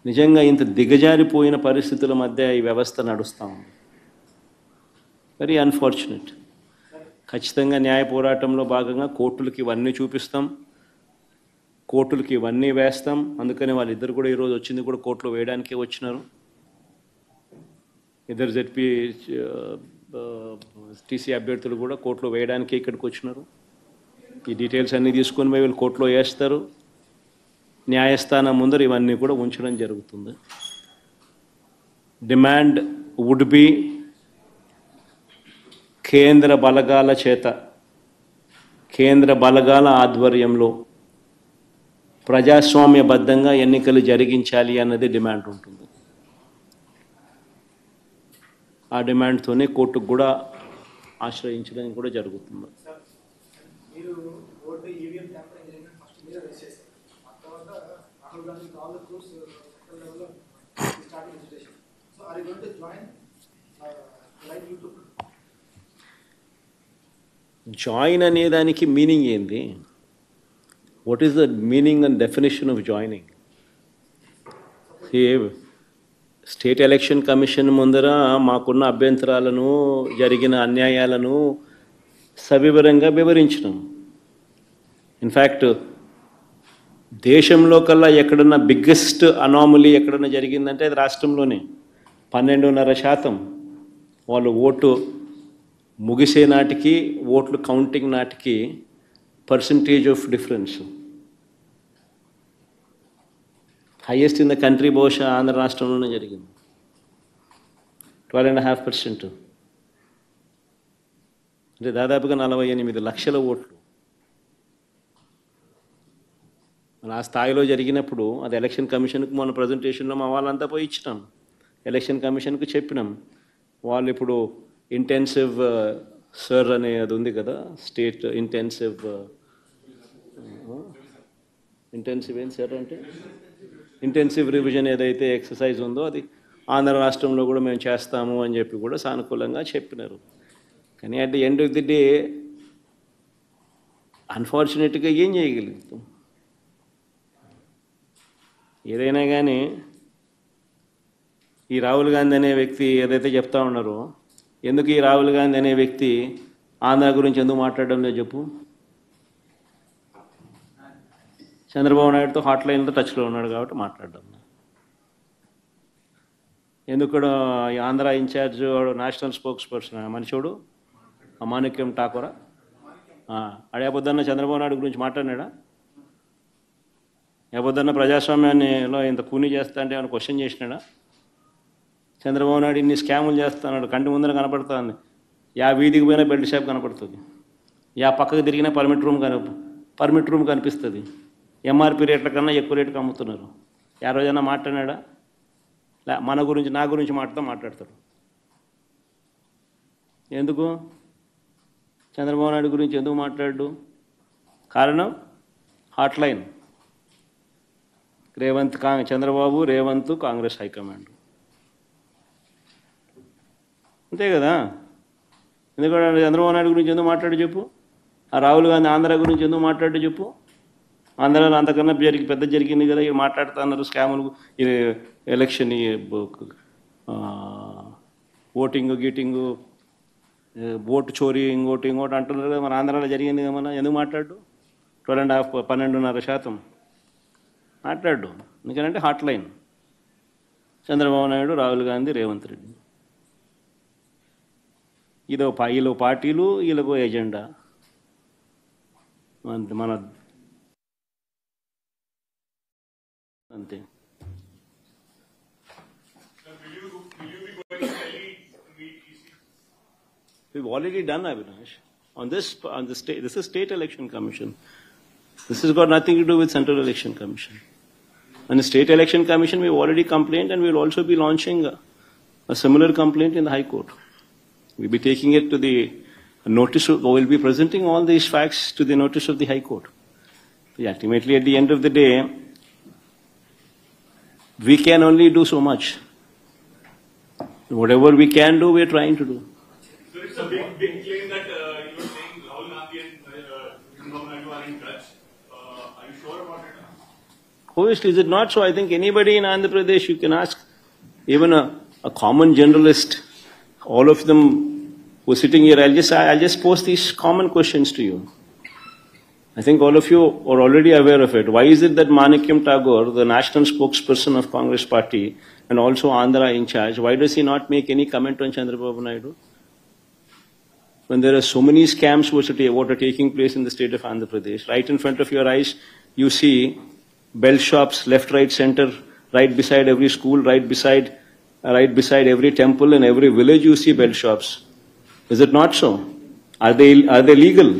నిజంగా ఇంత దిగజారిపోయిన పరిస్థితుల మధ్య ఈ వ్యవస్థ నడుస్తూ ఉంది. Very unfortunate. ఖచ్చితంగా న్యాయ పోరాటంలో భాగంగా కోర్టులకి ఇవన్నీ చూపిస్తాం, కోర్టులకి ఇవన్నీ వేస్తాం. అందుకని వాళ్ళిద్దరు కూడా ఈరోజు వచ్చింది కూడా కోర్టులో వేయడానికే వచ్చినారు. ఇద్దరు జెడ్పీ టీసీ అభ్యర్థులు కూడా కోర్టులో వేయడానికే ఇక్కడికి వచ్చినారు. ఈ డీటెయిల్స్ అన్నీ తీసుకొని పోయి వీళ్ళు కోర్టులో వేస్తారు. న్యాయస్థానం ముందర ఇవన్నీ కూడా ఉంచడం జరుగుతుంది. డిమాండ్ వుడ్ బి కేంద్ర బలగాల చేత, కేంద్ర బలగాల ఆధ్వర్యంలో ప్రజాస్వామ్యబద్ధంగా ఎన్నికలు జరిగించాలి అన్నది డిమాండ్ ఉంటుంది. ఆ డిమాండ్తోనే కోర్టుకు కూడా ఆశ్రయించడం కూడా జరుగుతుంది. జాయిన్ అనే దానికి మీనింగ్ ఏంది? What is the meaning and definition of joining? State election commission ముందర మాకున్న అభ్యంతరాలను, జరిగిన అన్యాయాలను సవివరంగా వివరించినాం. ఇన్ఫ్యాక్ట్ దేశంలో కల్లా ఎక్కడన్నా బిగ్గెస్ట్ అనామలీ ఎక్కడన్నా జరిగిందంటే అది రాష్ట్రంలోనే. 12.5% వాళ్ళు ఓటు ముగిసే నాటికి, ఓట్లు కౌంటింగ్ నాటికి percentage of difference highest in the country బహుశా ఆంధ్ర రాష్ట్రంలోనే జరిగింది. 12.5%. అంటే దాదాపుగా 48 లక్షల ఓట్లు. ఆ స్థాయిలో జరిగినప్పుడు అది ఎలక్షన్ కమిషన్కు మన ప్రజెంటేషన్లో మా వాళ్ళంతా పోయి ఇచ్చినాం. ఎలక్షన్ కమిషన్కు చెప్పినాం. వాళ్ళు ఇప్పుడు ఇంటెన్సివ్ సర్ అనే అది ఉంది కదా, స్టేట్ ఇంటెన్సివ్ ఏం సార్ అంటే ఇంటెన్సివ్ రివిజన్ ఏదైతే ఎక్సర్సైజ్ ఉందో అది ఆంధ్ర రాష్ట్రంలో కూడా మేము చేస్తాము అని చెప్పి కూడా సానుకూలంగా చెప్పినారు. కానీ at the end of the day అన్ఫార్చునేట్గా ఏం చేయగలుగుతాం? ఏదైనా కానీ ఈ రాహుల్ గాంధీ అనే వ్యక్తి ఏదైతే చెప్తా ఉన్నారో, ఎందుకు ఈ రాహుల్ గాంధీ అనే వ్యక్తి ఆంధ్ర గురించి ఎందుకు మాట్లాడడం లేదు చెప్పు? చంద్రబాబు నాయుడుతో హాట్లైన్లో టచ్లో ఉన్నాడు కాబట్టి మాట్లాడడం. ఎందుకు ఈ Andhra in-charge national spokesperson మనిషోడు మాణిక్యం ఠాకూరా అడేపొద్దన్న చంద్రబాబు నాయుడు గురించి మాట్లాడినాడా? ఏపొద్దన్న ప్రజాస్వామ్యాన్నిలో ఇంత కూని చేస్తా అంటే ఏమైనా క్వశ్చన్ చేసినాడా? చంద్రబాబు నాయుడు ఇన్ని స్కాములు చేస్తున్నాడు, కంటి ముందర కనపడుతుంది. యా వీధికి పోయినా బెల్ట్ షాప్ కనపడుతుంది, యా పక్కకు తిరిగినా పర్మిట్ రూమ్ కనిపిస్తుంది. ఎంఆర్పి రేట్ల కన్నా ఎక్కువ రేటుకి అమ్ముతున్నారు. ఆ రోజైనా మాట్లాడినాడా? మన గురించి, నా గురించి మాట్లాడతాడు. ఎందుకు చంద్రబాబు నాయుడు గురించి ఎందుకు మాట్లాడు? కారణం హాట్లైన్. చంద్రబాబు, రేవంత్, కాంగ్రెస్ హైకమాండ్. అంతే కదా. ఎందుకంటే చంద్రబాబు నాయుడు గురించి ఎందుకు మాట్లాడు చెప్పు? ఆ రాహుల్ గాంధీ ఆంధ్ర గురించి ఎందుకు మాట్లాడు చెప్పు? ఆంధ్రాలో అంతకన్నా పెద్ద జరిగింది కదా, ఇవి మాట్లాడుతున్నారు స్కాములు, ఎలక్షన్ ఓటింగ్ గీటింగు ఓటు చోరీ ఇంకోటి అంటున్నారు కదా. మన ఆంధ్రాలో జరిగింది కదా. మన ఎందుకు మాట్లాడు 12.5 12.5% మాట్లాడు. ఎందుకంటే హాట్ లైన్ చంద్రబాబు నాయుడు, రాహుల్ గాంధీ, రేవంత్ రెడ్డి. వీళ్ళు పార్టీలు, వీళ్ళకు ఎజెండా. మన అంతే. We've already done, Avinash. This is State Election Commission. This has got nothing to do with Central Election Commission. And the State Election Commission, we've already complained, and we'll also be launching a similar complaint in the High Court. We'll be taking it to the notice, we'll be presenting all these facts to the notice of the High Court. Ultimately, at the end of the day, we can only do so much. Whatever we can do, we're trying to do. So it's a big claim that you were saying Rahul Gandhi and Chandrababu Naidu are in touch. Are you sure about it? Obviously, is it not so? I think anybody in Andhra Pradesh, you can ask, even a common generalist, all of them who are sitting here, I'll just pose these common questions to you. I think all of you are already aware of it. Why is it that Manikyam Tagore, the national spokesperson of Congress party and also Andhra in charge, why does he not make any comment on Chandrababu Naidu? When there are so many scams what are taking place in the state of Andhra Pradesh, right in front of your eyes, you see bell shops, left, right, center, right beside every school, right beside every temple, in every village you see bell shops. Is it not so? Are they legal?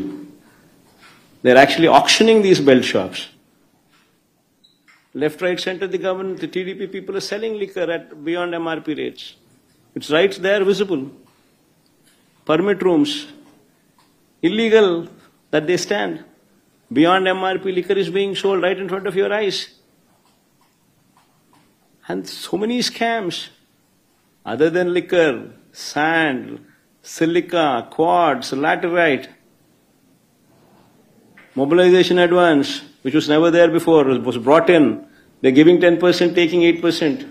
They're actually auctioning these belt shops. Left, right, center, the government, the TDP people are selling liquor at beyond MRP rates. It's right there, visible. Permit rooms, illegal that they stand. Beyond MRP, liquor is being sold right in front of your eyes. And so many scams. Other than liquor, sand, silica, quartz, laterite. Mobilization advance, which was never there before, was brought in. They're giving 10%, taking 8%.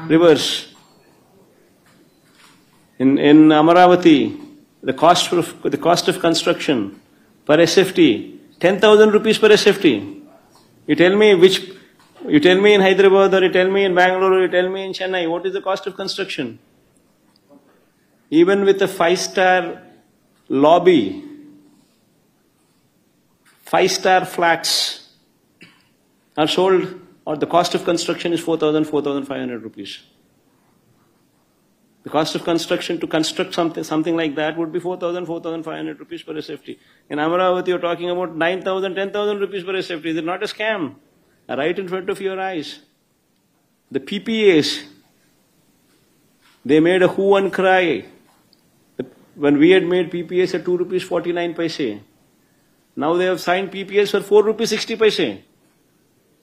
Reverse. In Amaravati, the cost of construction per SFT, 10,000 rupees per SFT. You tell me in Hyderabad, or you tell me in Bangalore, or you tell me in Chennai, what is the cost of construction? Even with a 5-star lobby, 5-star flats are sold, or the cost of construction is 4,000, 4,500 rupees. The cost of construction to construct something like that would be 4,000, 4,500 rupees per SFT. In Amaravati, you're talking about 9,000, 10,000 rupees per SFT. Is it not a scam? Right in front of your eyes. The PPAs, they made a hue and cry. When we had made PPAs at 2 rupees 49 paise. Now they have signed PPAs for 4 rupees 60 paise.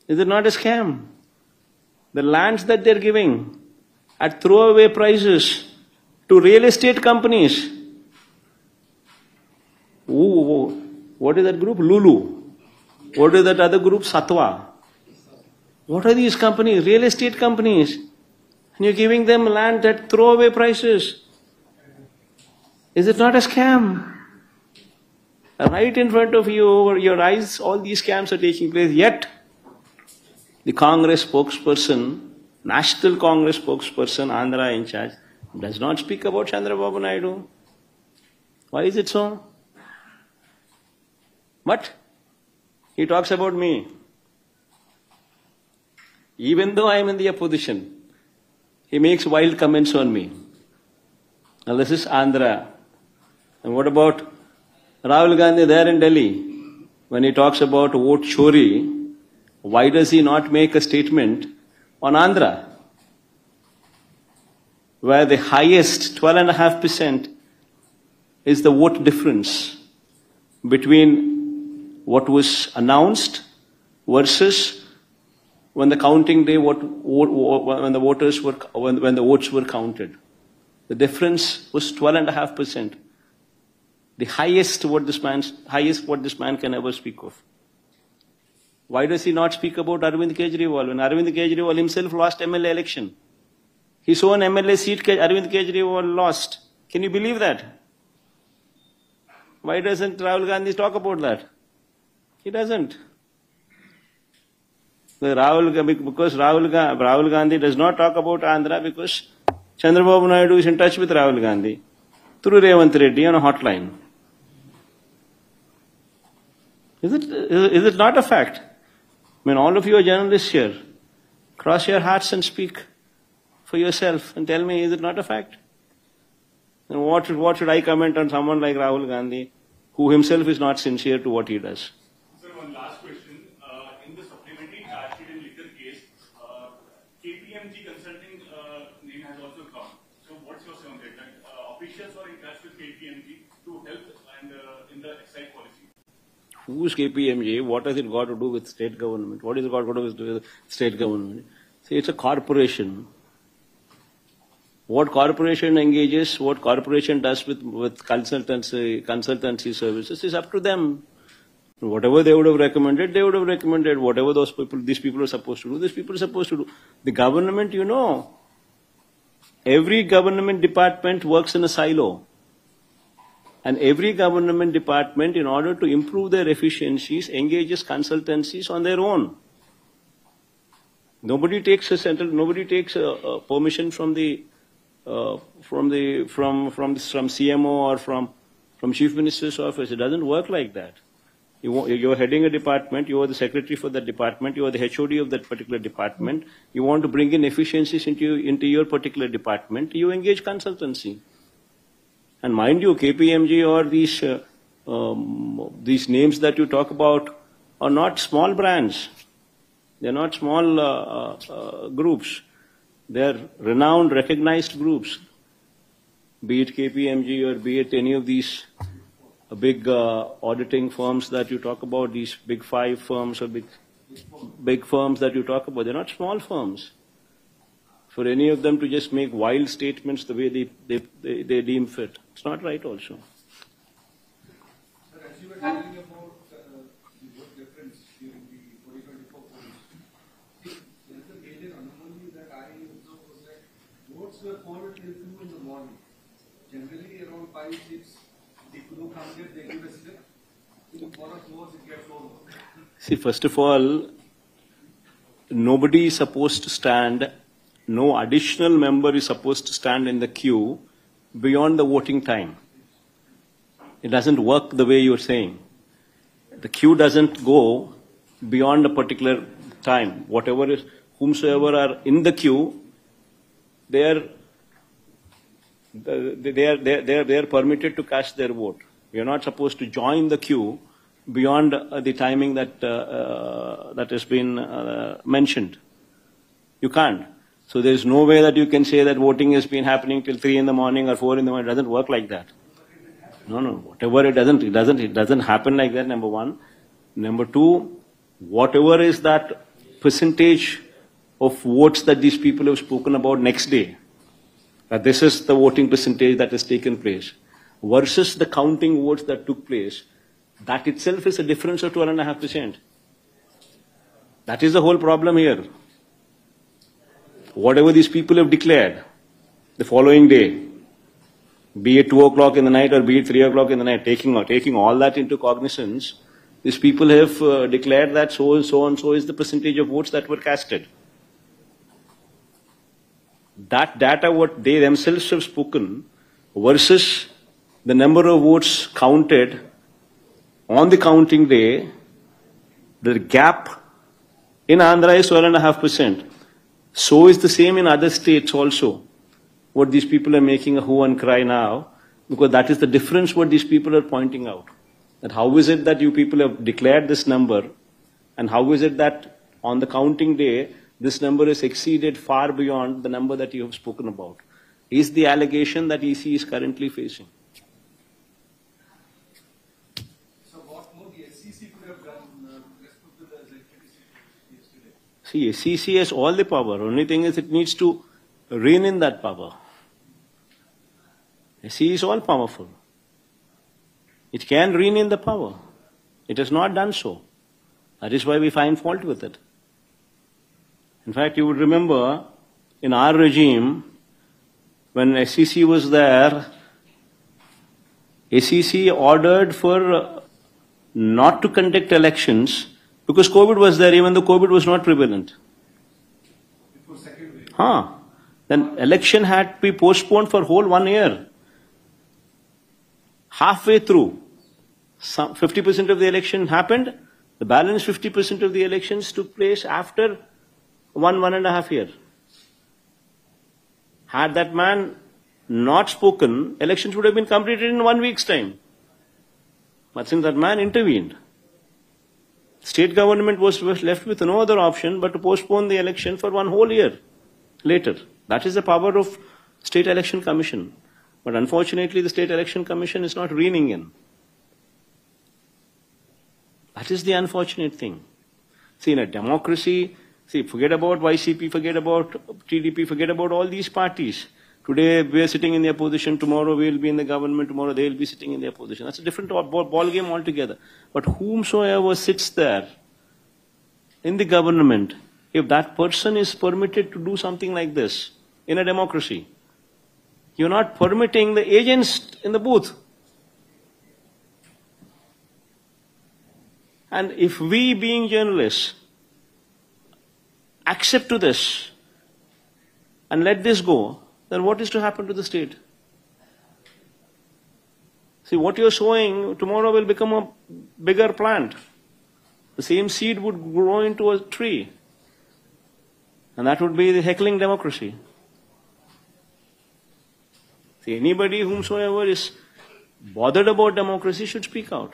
Is it not a scam? The lands that they're giving at throwaway prices to real estate companies. Ooh, what is that group? Lulu. What is that other group? Satwa. What are these companies? Real estate companies. And you're giving them land at throwaway prices. Is it not a scam? Right in front of you, over your eyes, all these scams are taking place. Yet, the Congress spokesperson, National Congress spokesperson, Andhra in charge, does not speak about Chandrababu Naidu. Why is it so? But he talks about me. Even though I am in the opposition, he makes wild comments on me. Now this is Andhra. And what about Rahul Gandhi there in Delhi? When he talks about vote chori, why does he not make a statement on Andhra, where the highest 12.5% is the vote difference between what was announced versus when the counting day, when the votes were counted. The difference was 12.5%. The highest what this man can ever speak of. Why does he not speak about Arvind Kejriwal? When Arvind Kejriwal himself lost MLA election, His own MLA seat, Arvind Kejriwal, lost. Can you believe that? Why doesn't Rahul Gandhi talk about that? He doesn't. Because Rahul Gandhi does not talk about Andhra because Chandrababu Naidu is in touch with Rahul Gandhi through Revanth Reddy on a hotline. Is it not a fact? I mean, all of you are journalists here. Cross your hearts and speak for yourself and tell me, is it not a fact? And what should I comment on someone like Rahul Gandhi, who himself is not sincere to what he does? Sir, one last question. In the supplementary charge sheet in liquor case, KPMG Consulting name has also come. So what's your say on that? Officials are in touch with KPMG to help and in the excise policy. Who's KPMG? What has it got to do with state government? What is it got to do with state government? See, it's a corporation. What corporation engages, what corporation does with consultancy services is up to them. Whatever they would have recommended, they would have recommended. Whatever these people are supposed to do, these people are supposed to do. The government, every government department works in a silo. And every government department, in order to improve their efficiencies, engages consultancies on their own. Nobody takes permission from CMO or from Chief Minister's office. It doesn't work like that. You're heading a department, you are the secretary for that department, you are the HOD of that particular department, you want to bring in efficiencies into your particular department, you engage consultancy. And mind you, KPMG or these names that you talk about are not small brands. They're not small groups. They're renowned, recognized groups. Be it KPMG or be it any of these big auditing firms that you talk about, these big 5 firms or big firms that you talk about, they're not small firms. For any of them to just make wild statements the way they deem fit, it's not right also. Sir, as you were telling about the vote difference during the 2024 polls, there is a major anomaly that I observed was that votes were polled till 2 in the morning. Generally around 5, 6, the crew comes here, they give a slip. For us votes, it gets over. See, first of all, nobody is supposed to stand, no additional member is supposed to stand in the queue beyond the voting time. It doesn't work the way you're saying. The queue doesn't go beyond a particular time. Whomsoever are in the queue, they are permitted to cast their vote. You're not supposed to join the queue beyond the timing that has been mentioned. You can't. So there's no way that you can say that voting has been happening till 3 in the morning or 4 in the morning. It doesn't work like that. No. Whatever it doesn't happen like that, number one. Number two, whatever is that percentage of votes that these people have spoken about next day, that this is the voting percentage that has taken place, versus the counting votes that took place, that itself is a difference of 12.5%. That is the whole problem here. Whatever these people have declared the following day, be it 2 o'clock in the night or be it 3 o'clock in the night, taking all that into cognizance, these people have declared that so and so is the percentage of votes that were casted. That data, what they themselves have spoken, versus the number of votes counted on the counting day, the gap in Andhra is 12.5%. So is the same in other states also. What these people are making a hue and cry now, because that is the difference what these people are pointing out. That how is it that you people have declared this number, and how is it that on the counting day, this number is exceeded far beyond the number that you have spoken about, is the allegation that EC is currently facing. So what more the SEC could have done respect to the yesterday? See, SEC has all the power. Only thing is it needs to rein in that power. SEC is all powerful. It can rein in the power. It has not done so. That is why we find fault with it. In fact, you would remember in our regime, when SEC was there, SEC ordered for not to conduct elections because COVID was there, even though COVID was not prevalent. Before second wave. Then election had to be postponed for whole 1 year. Halfway through, 50% of the election happened. The balance 50% of the elections took place after 1.5 years. Had that man not spoken, elections would have been completed in 1 week's time. But since that man intervened, state government was left with no other option but to postpone the election for 1 whole year later. That is the power of State Election Commission. But unfortunately, the State Election Commission is not reining in. That is the unfortunate thing. See, in a democracy, forget about YCP, forget about TDP, forget about all these parties. Today we are sitting in their position, tomorrow we will be in the government, tomorrow they will be sitting in their position. That's a different ball game altogether. But whomsoever sits there in the government, if that person is permitted to do something like this in a democracy, you're not permitting the agents in the booth. And if we, being journalists, accept to this and let this go, then what is to happen to the state? See, what you're sowing tomorrow will become a bigger plant. The same seed would grow into a tree. And that would be the heckling democracy. See, anybody whomsoever is bothered about democracy should speak out.